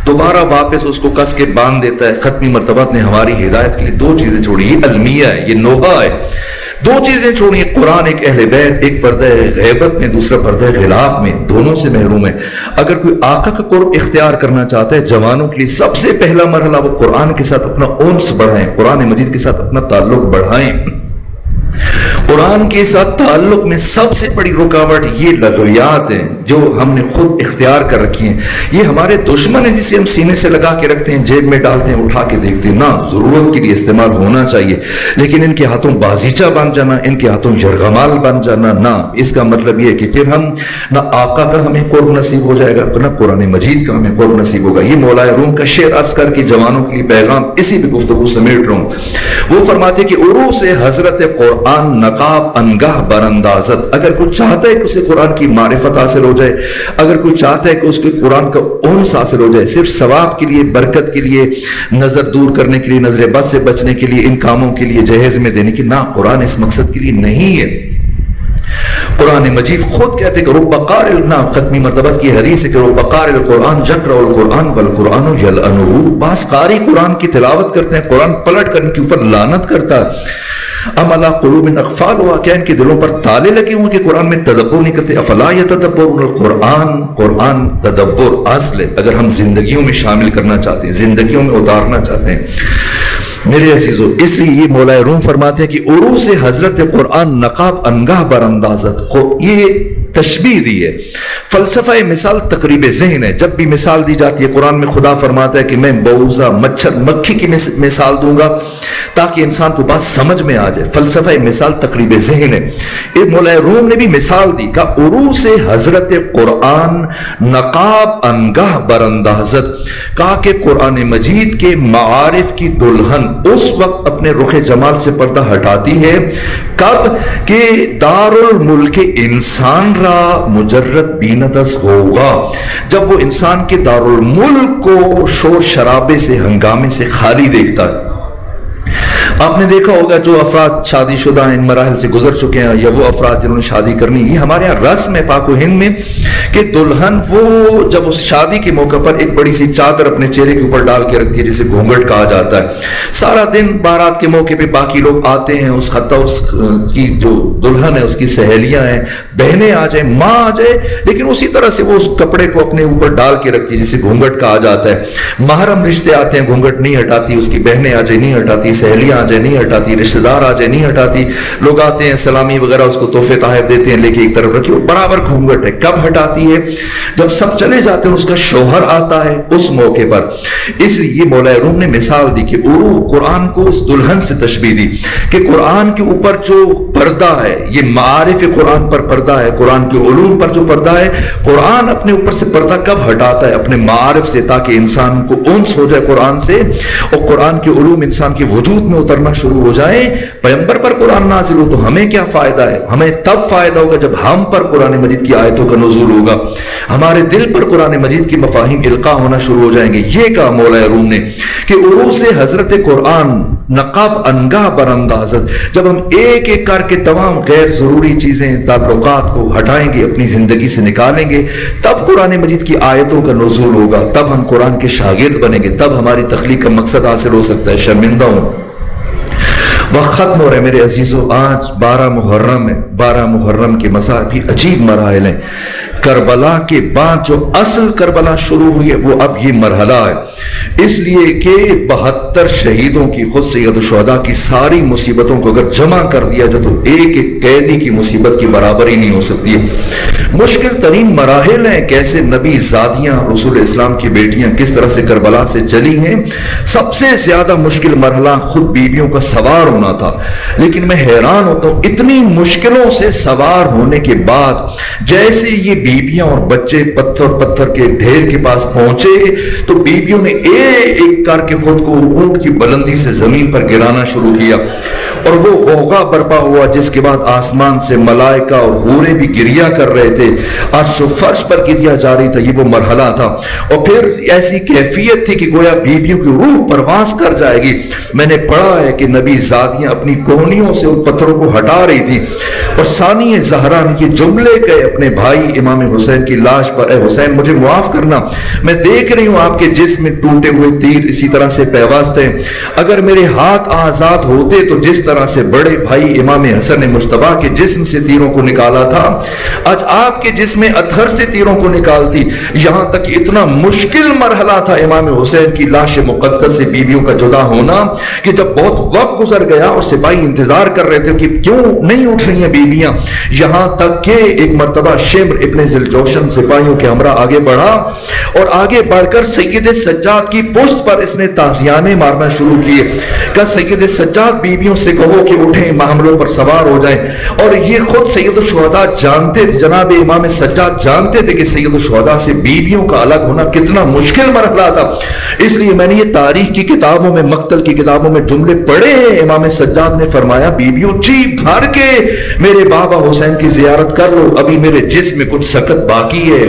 دوبارہ واپس اس کو کس کے باندھ دیتا ہے. ختمی مرتبات نے ہماری ہدایت کے لیے 2 چیزیں چھوڑی، یہ المیہ ہے، یہ نوحہ ہے. 2 چیزیں چھوڑی، قرآن، ایک اہل بیت، ایک پردہ غیبت میں، دوسرا پردہ غلاف میں، دونوں سے محروم ہے. اگر کوئی آقا کا قرب اختیار کرنا چاہتا ہے جوانوں کے لیے سب سے پہلا مرحلہ وہ قرآن کے ساتھ اپنا انس بڑھائیں، قرآن مجید کے ساتھ اپنا تعلق بڑھائیں. قرآن کے ساتھ تعلق میں سب سے بڑی رکاوٹ یہ لغویات ہیں جو ہم نے خود اختیار کر رکھی ہیں. یہ ہمارے دشمن ہیں جسے ہم سینے سے لگا کے رکھتے ہیں, جیب میں ڈالتے ہیں, اٹھا کے دیکھتے ہیں. نہ, ضرورت کے لیے استعمال ہونا چاہیے, لیکن ان کے ہاتھوں بازیچہ بن جانا, ان کے ہاتھوں یرغمال بن جانا نہ. اس کا مطلب یہ ہے کہ پھر ہم نہ آقا کا ہمیں قرب نصیب ہو جائے گا, نہ قرآن مجید کا ہمیں قرب نصیب ہوگا. یہ مولا روم کا شعر عرض کر کے جوانوں کے لیے پیغام اسی بھی گفتگو سمیٹ رہا ہوں. وہ فرماتے کہ عروس حضرت قرآن نقاب انگاہ براندازت. اگر کوئی چاہتا ہے کہ اسے قرآن کی معرفت حاصل ہو جائے, اگر کوئی چاہتا ہے کہ اس کے قرآن کا انس حاصل ہو جائے, صرف ثواب کے لیے, برکت کے لیے, نظر دور کرنے کے لیے, نظر بد سے بچنے کے لیے, ان کاموں کے لیے جہیز میں دینے کی, نہ, قرآن اس مقصد کے لیے نہیں ہے. قرآن مجید خود کہتے کہ رب قارئ, ختمی مرتبت کی حدیث ہے کہ رب قارئ القرآن یقرأ القرآن والقرآن یلعنہ. بعض قاری قرآن کی تلاوت کرتے ہیں, قرآن پلٹ کر ان کے اوپر لعنت کرتا ہے. ام علی قلوب اقفالها, کیا ان کے دلوں پر تالے لگے ہوئے کہ قرآن میں تدبر نہیں کرتے. افلا یتدبرون القرآن, قرآن تدبر اصل ہے اگر ہم زندگیوں میں شامل کرنا چاہتے ہیں, زندگیوں میں اتارنا چاہتے ہیں میرے عزیزو. اس لیے یہ مولا روم فرماتے ہیں کہ عروس حضرت قرآن نقاب انگاہ براندازت کو یہ تشبیہ دی ہے. فلسفہ مثال تقریب ذہن ہے. جب بھی مثال دی جاتی ہے قرآن میں خدا فرماتا ہے کہ میں بوزہ, مچھر, مکھی کی مثال دوں گا تاکہ انسان کو بات سمجھ میں آ جائے. فلسفہ مثال تقریب ذہن ہے. ایک مولا روم نے بھی مثال دی کہ عروس حضرت قرآن نقاب انگاہ براندازت, کہا کہ قرآن مجید کے معارف کی دلہن اس وقت اپنے رخ جمال سے پردہ ہٹاتی ہے کب کہ دار الملک انسان را مجرد بیندس ہوگا, جب وہ انسان کے دار الملک کو شور شرابے سے, ہنگامے سے خالی دیکھتا ہے. آپ نے دیکھا ہوگا جو افراد شادی شدہ ان مراحل سے گزر چکے ہیں, یا وہ افراد جنہوں نے شادی کرنی, یہ ہمارے یہاں رسم ہے پاک و ہند میں کہ دلہن وہ جب اس شادی کے موقع پر ایک بڑی سی چادر اپنے چہرے کے اوپر ڈال کے رکھتی ہے جسے گھونگھٹ کہا جاتا ہے. سارا دن بارات کے موقع پہ باقی لوگ آتے ہیں, اس حتیٰ اس کی جو دلہن ہے اس کی سہیلیاں ہیں, بہنیں آ جائیں, ماں آ جائے, لیکن اسی طرح سے وہ اس کپڑے کو اپنے اوپر ڈال کے رکھتی ہے جسے گھونگھٹ کہا جاتا ہے. محرم رشتے آتے ہیں, گھونگھٹ نہیں ہٹاتی, اس کی بہنیں آ جائیں نہیں ہٹاتی, سہیلیاں آ جائیں نہیں ہٹاتی, رشتہ دار آ جائے نہیں ہٹاتی, لوگ آتے ہیں سلامی وغیرہ اس کو تحفے تحائف دیتے ہیں, لے کے ایک طرف رکھی, وہ برابر گھونگھٹ ہے. کب ہٹاتی ہے؟ جب سب چلے جاتے ہیں, اس کا شوہر آتا ہے اس موقع پر. اس لیے یہ مولا روم نے مثال دی کہ قرآن کو اس دلہن سے تشبیہ دی کہ قرآن کے اوپر جو پردہ ہے یہ معارف قرآن پر پردہ ہے, قرآن کے علوم پر جو پردہ ہے, قرآن اپنے اوپر سے پردہ کب ہٹاتا ہے؟ اپنے معارف سے, تاکہ انسان کو انس ہو جائے قرآن سے, اور قرآن کے علوم انسان کے وجود میں اترنا شروع ہو جائے. پیغمبر پر قرآن نازل ہو تو ہمیں کیا فائدہ ہے؟ ہمیں تب فائدہ ہوگا جب ہم پر قرآن مجید کی آیتوں کا نزول ہوگا, ہمارے دل پر قرآن مجید کی مفاہیم القاء ہونا شروع ہو جائیں گے. یہ کہا مولا روم نے کہ عروس حضرت قرآن نقاب انگاہ براندازت, جب ہم ایک ایک کر کے تمام غیر ضروری چیزیں, تعلقات کو ہٹائیں گے, اپنی زندگی سے نکالیں گے, تب قرآن مجید کی آیتوں کا نزول ہوگا, تب ہم قرآن کے شاگرد بنیں گے, تب ہماری تخلیق کا مقصد حاصل ہو سکتا ہے. شرمندہ ہوں, وقت ختم ہو رہے میرے عزیزو. آج 12 محرم ہے. 12 محرم کے مسائل بھی عجیب مراحل ہیں. کربلا کے بعد جو اصل کربلا شروع ہوئی ہے وہ اب یہ مرحلہ ہے, اس لیے کہ 72 شہیدوں کی, خود سید الشہداء کی ساری مصیبتوں کو اگر جمع کر دیا جائے تو ایک ایک قیدی کی مصیبت کی برابری نہیں ہو سکتی. مشکل ترین مراحل ہیں, کیسے نبی زادیاں, رسول اسلام کی بیٹیاں کس طرح سے کربلا سے چلی ہیں. سب سے زیادہ مشکل مرحلہ خود بیویوں کا سوار ہونا تھا, لیکن میں حیران ہوتا ہوں اتنی مشکلوں سے سوار ہونے کے بعد جیسے یہ بیویاں اور بچے پتھر کے ڈھیر کے پاس پہنچے تو بیویوں نے ایک ایک کر کے خود کو اونٹ کی بلندی سے زمین پر گرانا شروع کیا, اور وہ غوغا برپا ہوا جس کے بعد آسمان سے ملائکہ اور حوریں بھی گریا کر رہے تھے, عرش و فرش پر گریا جا رہی تھا. یہ وہ مرحلہ تھا, اور پھر ایسی کیفیت تھی کہ گویا بیویوں کی روح پرواز کر جائے گی. میں نے پڑھا ہے کہ نبی زادیاں اپنی کوہنیوں سے ان پتھروں کو ہٹا رہی تھی, اور ثانی زہرا نے یہ جملے کہے اپنے بھائی امام امام حسین کی لاش پر، اے حسین مجھے معاف کرنا، میں دیکھ رہی ہوں آپ کے جسم میں ٹوٹے ہوئے تیر اسی طرح سے پیوست ہیں، اگر میرے ہاتھ آزاد ہوتے تو جس طرح سے بڑے بھائی امام حسن مجتبیٰ کے جسم سے تیروں کو نکالا تھا، آج آپ کے جسم اطہر سے تیروں کو نکالتی۔ یہاں تک اتنا مشکل مرحلہ تھا امام حسین کی لاش مقدس سے بیویوں کا جدا ہونا کہ جب بہت وقت گزر گیا اور سپاہی انتظار کر رہے تھے کہ کیوں نہیں اٹھ رہی ہیں بیویاں، یہاں تک کہ ایک مرتبہ شمر ابن ذوالجوشن سپاہیوں کے ہمراہ آگے بڑھا اور آگے بڑھ کر سید سجاد کی پشت پر اس نے تازیانے مارنا شروع کیے۔ کہ سید سجاد بیویوں سے کہو کہ اٹھیں، حملوں پر سوار ہو جائیں۔ اور یہ خود سید الشہداء جانتے تھے، جناب امام سجاد جانتے تھے کہ سید الشہداء سے بیویوں کا الگ ہونا کتنا مشکل مرحلہ تھا۔ اس لیے میں نے یہ تاریخ کی کتابوں میں، مقتل کی کتابوں میں جملے پڑھے ہیں، امام سجاد نے فرمایا بیویوں جی بھر کے میرے بابا حسین کی زیارت کر لو، ابھی میرے جسم میں کچھ سکت باقی ہے،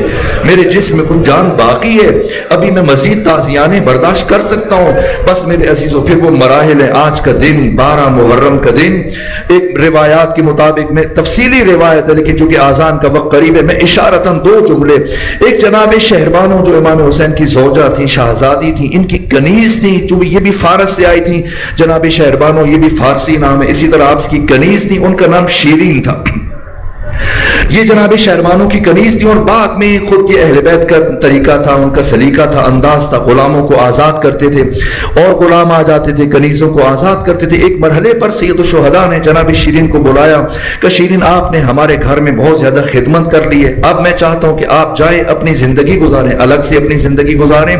میرے جسم میں کچھ جان باقی ہے، ابھی میں مزید تعزیانے برداشت کر سکتا ہوں۔ بس میرے عزیزوں پھر وہ مراحل ہیں۔ آج کا دن 12 محرم کا دن، ایک روایات کے مطابق میں تفصیلی روایت ہے لیکن چونکہ آذان کا وقت قریب ہے میں اشارتاً دو جملے، ایک جناب شہربانو جو امام حسین کی زوجہ تھی، شہزادی تھی، ان کی کنیز تھی، جو یہ بھی فارس سے آئی تھی، جناب شہربانو یہ بھی فارسی نام ہے، اسی طرح آپ کی کنیز تھی، ان کا نام شیرین تھا۔ یہ جناب شہربانو کی کنیز تھی اور بعد میں خود یہ اہل بیت کا طریقہ تھا، ان کا سلیقہ تھا، انداز تھا، غلاموں کو آزاد کرتے تھے اور غلام آ جاتے تھے، کنیزوں کو آزاد کرتے تھے۔ ایک مرحلے پر سید الشہداء نے جناب شیرین کو بلایا کہ شیرین آپ نے ہمارے گھر میں بہت زیادہ خدمت کر لی ہے، اب میں چاہتا ہوں کہ آپ جائیں اپنی زندگی گزاریں، الگ سے اپنی زندگی گزاریں۔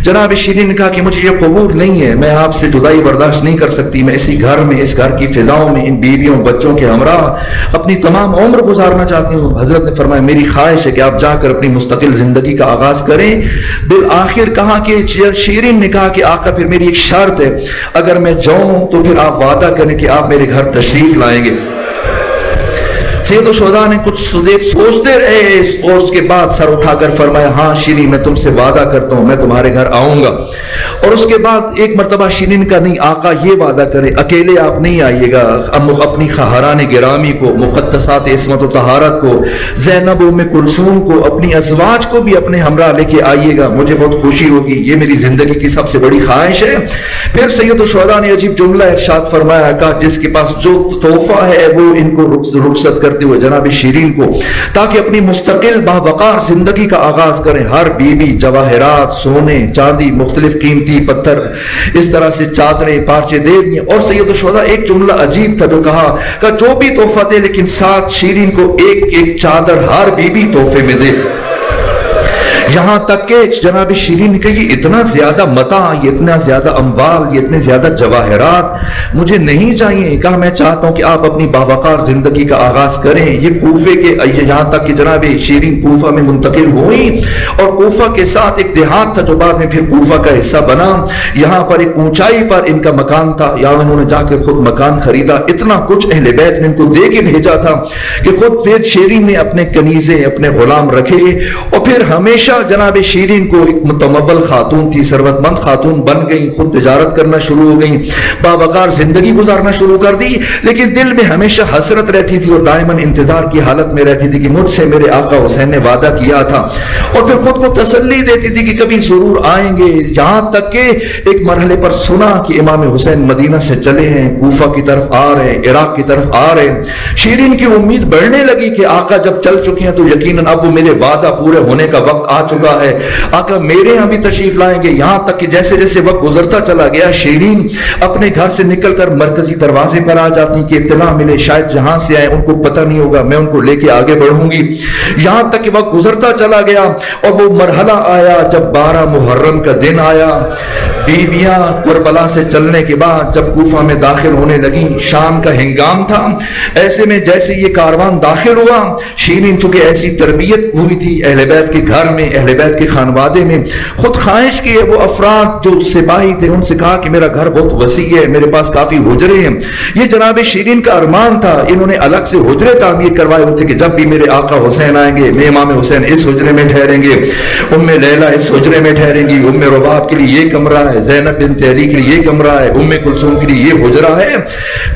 جناب شیرین نے کہا کہ مجھے یہ قبول نہیں ہے، میں آپ سے جدائی برداشت نہیں کر سکتی، میں اسی گھر میں، اس گھر کی فضاؤں میں، ان بیویوں بچوں کے ہمراہ اپنی تمام عمر گزارنا چاہتی ہوں۔ حضرت نے فرمایا میری خواہش ہے کہ آپ جا کر اپنی مستقل زندگی کا آغاز کریں۔ بالآخر کہا کہ شیرین نے کہا کہ آقا پھر میری ایک شرط ہے، اگر میں جاؤں تو پھر آپ وعدہ کریں کہ آپ میرے گھر تشریف لائیں گے۔ سید الشہداء نے کچھ سوچتے رہے اور اس کے بعد سر اٹھا کر فرمایا ہاں شیرین میں تم سے وعدہ کرتا ہوں میں تمہارے گھر آؤں گا۔ اور اس کے بعد ایک مرتبہ شیرین کا نہیں آقا یہ وعدہ کرے اکیلے آپ نہیں آئیے گا، اپنی خواہران گرامی کو، مقدسات عصمت و طہارت کو، زینب ام کلثوم کو، اپنی ازواج کو بھی اپنے ہمراہ لے کے آئیے گا، مجھے بہت خوشی ہوگی، یہ میری زندگی کی سب سے بڑی خواہش ہے۔ پھر سید الشہداء نے عجیب جملہ ارشاد فرمایا، کہا جس کے پاس جو تحفہ ہے وہ ان کو رخصت کرتے ہوئے جناب شیرین کو، تاکہ اپنی مستقل باوقار زندگی کا آغاز کریں۔ ہر بیوی جواہرات، سونے چاندی، مختلف قیمتی پتھر، اس طرح سے چادریں پارچے دے دیے۔ اور سید الشہداء ایک جملہ عجیب تھا جو کہا کہ جو بھی تحفہ دے لیکن ساتھ شیرین کو ایک ایک چادر ہر بیوی تحفے میں دے۔ یہاں تک کہ جناب شیرین نے کہا یہ اتنا زیادہ متاع، یہ اتنا زیادہ اموال، یہ اتنے زیادہ جواہرات مجھے نہیں چاہیے۔ کہا میں چاہتا ہوں کہ آپ اپنی باوقار زندگی کا آغاز کریں۔ یہ کوفے کے، یہاں تک کہ جناب شیرین کوفہ میں منتقل ہوئی اور کوفہ کے ساتھ ایک دیہات تھا جو بعد میں پھر کوفہ کا حصہ بنا، یہاں پر ایک اونچائی پر ان کا مکان تھا، یہاں انہوں نے جا کے خود مکان خریدا۔ اتنا کچھ اہل بیت نے ان کو دے کے بھیجا تھا کہ خود پھر شیرین نے اپنے کنیزیں، اپنے غلام رکھے اور پھر ہمیشہ جناب شیرین کو ایک متمول خاتون تھی، ثروت مند خاتون بن گئی، خود تجارت کرنا شروع ہو گئی، باوقار زندگی گزارنا شروع کر دی، لیکن دل میں ہمیشہ حسرت رہتی تھی اور دائماً انتظار کی حالت میں رہتی تھی کہ مجھ سے میرے آقا حسین نے وعدہ کیا تھا، اور پھر خود کو تسلی دیتی تھی کہ کبھی ضرور آئیں گے۔ یہاں تک کہ ایک مرحلے پر سنا کہ امام حسین مدینہ سے چلے ہیں، کوفہ کی طرف آ رہے ہیں، عراق کی طرف آ رہے ہیں۔ شیرین کی امید بڑھنے لگی کہ آقا جب چل چکے ہیں تو یقیناً اب وہ میرے وعدہ پورے ہونے کا وقت آ چکا ہے، آقا میرے ہاں بھی تشریف لائیں گے۔ یہاں تک کہ جیسے جیسے وقت گزرتا چلا گیا شیرین اپنے گھر سے نکل کر مرکزی دروازے پر آ جاتی کہ اطلاع ملے شاید جہاں سے آئے ان کو پتہ نہیں ہوگا، میں ان کو لے کے آگے بڑھوں گی۔ یہاں تک کہ وقت گزرتا چلا گیا اور وہ مرحلہ آیا جب 12 محرم کا دن آیا، بیویاں کربلا سے چلنے کے بعد جب کوفہ میں داخل ہونے لگی، شام کا ہنگام تھا، ایسے میں جیسے یہ کاروان داخل ہوا، شیرین چونکہ ایسی تربیت ہوئی تھی اہل بیت کے گھر میں، اہل بیت کے خانوادے میں خود خواہش کی ہے وہ افراد جو سپاہی تھے ان سے کہا کہ میرا گھر بہت وسیع ہے، میرے پاس کافی حجرے ہیں. یہ جناب شیرین کا ارمان تھا. انہوں نے الگ سے حجرے تعمیر کروائے ہوئے تھے کہ جب بھی میرے آقا حسین آئیں گے میں امام حسین اس حجرے میں ٹھہریں گے، ام لیلہ اس حجرے میں ٹھہریں گی، ام رباب کے لیے یہ کمرہ ہے، زینب بنت علی کے لیے یہ کمرہ ہے، ام کلثوم کے لیے یہ حجرہ ہے.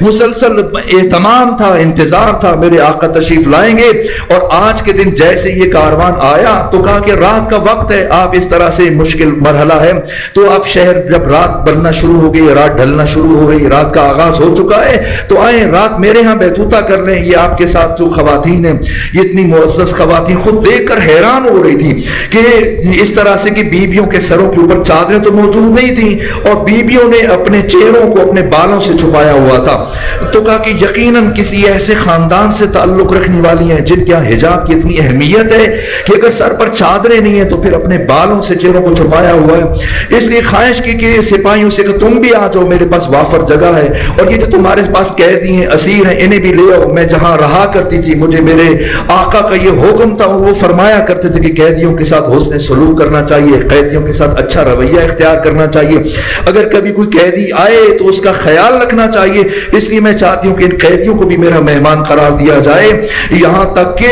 مسلسل اہتمام تھا، انتظار تھا میرے آقا تشریف لائیں گے. اور آج کے دن جیسے یہ کاروان آیا تو کہا کہ رات کا وقت ہے، آپ اس طرح سے مشکل مرحلہ ہے تو آپ شہر جب رات بننا شروع ہو گئی، رات ڈھلنا شروع ہو گئی، رات کا آغاز ہو چکا ہے تو آئیں رات میرے ہاں بیتوتا کر لیں. یہ آپ کے ساتھ جو خواتین ہیں یہ اتنی معزز خواتین خود دیکھ کر حیران ہو رہی تھی کہ اس طرح سے کہ بیبیوں کے سروں کے اوپر چادریں تو موجود نہیں تھیں اور بیبیوں نے اپنے چہروں کو اپنے بالوں سے چھپایا ہوا تھا. تو کہا کہ یقیناً کسی ایسے خاندان سے تعلق رکھنے والی ہیں جن کے یہاں حجاب کی اتنی اہمیت ہے کہ اگر سر پر چادریں نہیں ہیں تو پھر اپنے بالوں سے چہروں کو چھپایا ہوا ہے. اس لیے خواہش کی کہ سپاہیوں سے کہ تم بھی آ جاؤ، میرے پاس وافر جگہ ہے اور یہ جو تمہارے پاس قیدی ہیں اسیر ہیں انہیں بھی لے آؤ. میں جہاں رہا کرتی تھی مجھے میرے آقا کا یہ حکم تھا، وہ فرمایا کرتے تھے کہ قیدیوں کے ساتھ حسن سلوک کرنا چاہیے، قیدیوں کے ساتھ اچھا رویہ اختیار کرنا چاہیے، اگر کبھی کوئی قیدی آئے تو اس کا خیال رکھنا چاہیے. اس لیے میں چاہتی ہوں کہ ان قیدیوں کو بھی میرا مہمان قرار دیا جائے. یہاں تک کہ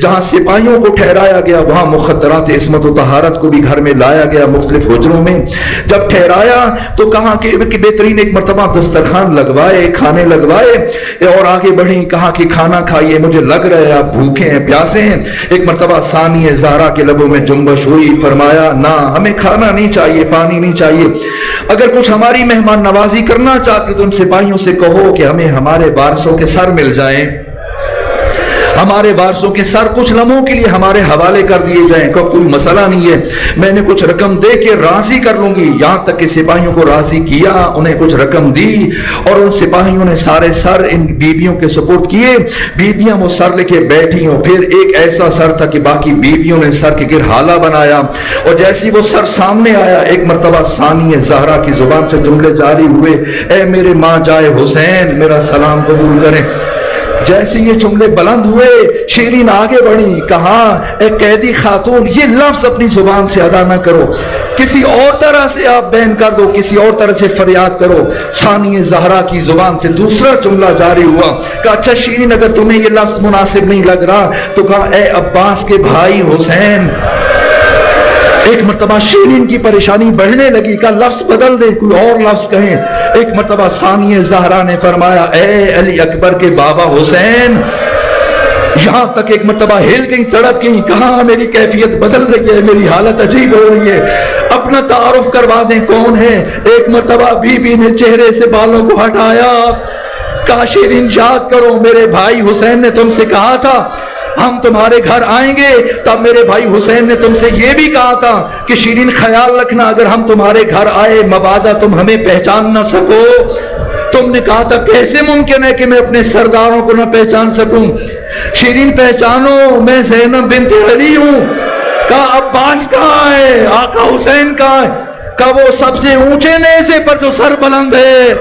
جہاں سپاہیوں کو ٹھہرایا گیا وہاں مخدرات عصمت و طہارت کو بھی گھر میں لایا گیا مختلف حجروں میں. جب ٹھہرایا تو کہا کہ بہترین ایک مرتبہ دسترخوان لگوائے، کھانے لگوائے اور آگے بڑھی. کہا کہ کھانا کھائیے، مجھے لگ رہا ہے آپ بھوکے ہیں پیاسے ہیں. ایک مرتبہ ثانی زہرا کے لبوں میں جنبش ہوئی، فرمایا نہ ہمیں کھانا نہیں چاہیے، پانی نہیں چاہیے. اگر کچھ ہماری مہمان نوازی کرنا چاہتے تو ان سپاہیوں سے کہو کہ ہمیں ہمارے وارثوں کے سر مل جائیں، ہمارے وارثوں کے سر کچھ لمحوں کے لیے ہمارے حوالے کر دیے جائیں. کوئی مسئلہ نہیں ہے، میں نے کچھ رقم دے کے راضی کر لوں گی. یہاں تک کہ سپاہیوں کو راضی کیا، انہیں کچھ رقم دی اور ان سپاہیوں نے سارے سر ان بیبیوں کے سپورٹ کیے. بیبیاں وہ سر لے کے بیٹھی ہوں. پھر ایک ایسا سر تھا کہ باقی بیبیوں نے سر کے گر حالہ بنایا اور جیسی وہ سر سامنے آیا ایک مرتبہ ثانی زہرا کی زبان سے جملے جاری ہوئے، اے میرے ماں جائے حسین میرا سلام قبول کریں. جیسے یہ جملے بلند ہوئے شیرین آگے بڑھی، کہا اے قیدی خاتون یہ لفظ اپنی زبان سے ادا نہ کرو، کسی اور طرح سے آپ بیان کر دو، کسی اور طرح سے فریاد کرو. ثانی زہرا کی زبان سے دوسرا جملہ جاری ہوا. کہا اچھا شیرین اگر تمہیں یہ لفظ مناسب نہیں لگ رہا تو کہا اے عباس کے بھائی حسین. ایک مرتبہ شیرین کی پریشانی بڑھنے لگی، کا لفظ بدل دے کوئی اور لفظ کہیں. ایک مرتبہ ثانی زہرا نے فرمایا اے علی اکبر کے بابا حسین. یہاں تک ایک مرتبہ ہل گئی، تڑپ گئی، کہا میری کیفیت بدل رہی ہے، میری حالت عجیب ہو رہی ہے، اپنا تعارف کروا دیں کون ہے. ایک مرتبہ بی بی نے چہرے سے بالوں کو ہٹایا، کہا شیرین یاد کرو میرے بھائی حسین نے تم سے کہا تھا ہم تمہارے گھر آئیں گے. تب میرے بھائی حسین نے تم سے یہ بھی کہا تھا کہ شیرین خیال رکھنا اگر ہم تمہارے گھر آئے مبادا تم ہمیں پہچان نہ سکو. تم نے کہا تھا کیسے ممکن ہے کہ میں اپنے سرداروں کو نہ پہچان سکوں. شیرین پہچانو میں زینب بنت علی ہوں. کہا عباس کہاں ہے، آقا حسین کہاں ہے. کہا وہ سب سے اونچے نیزے پر جو سر بلند ہے.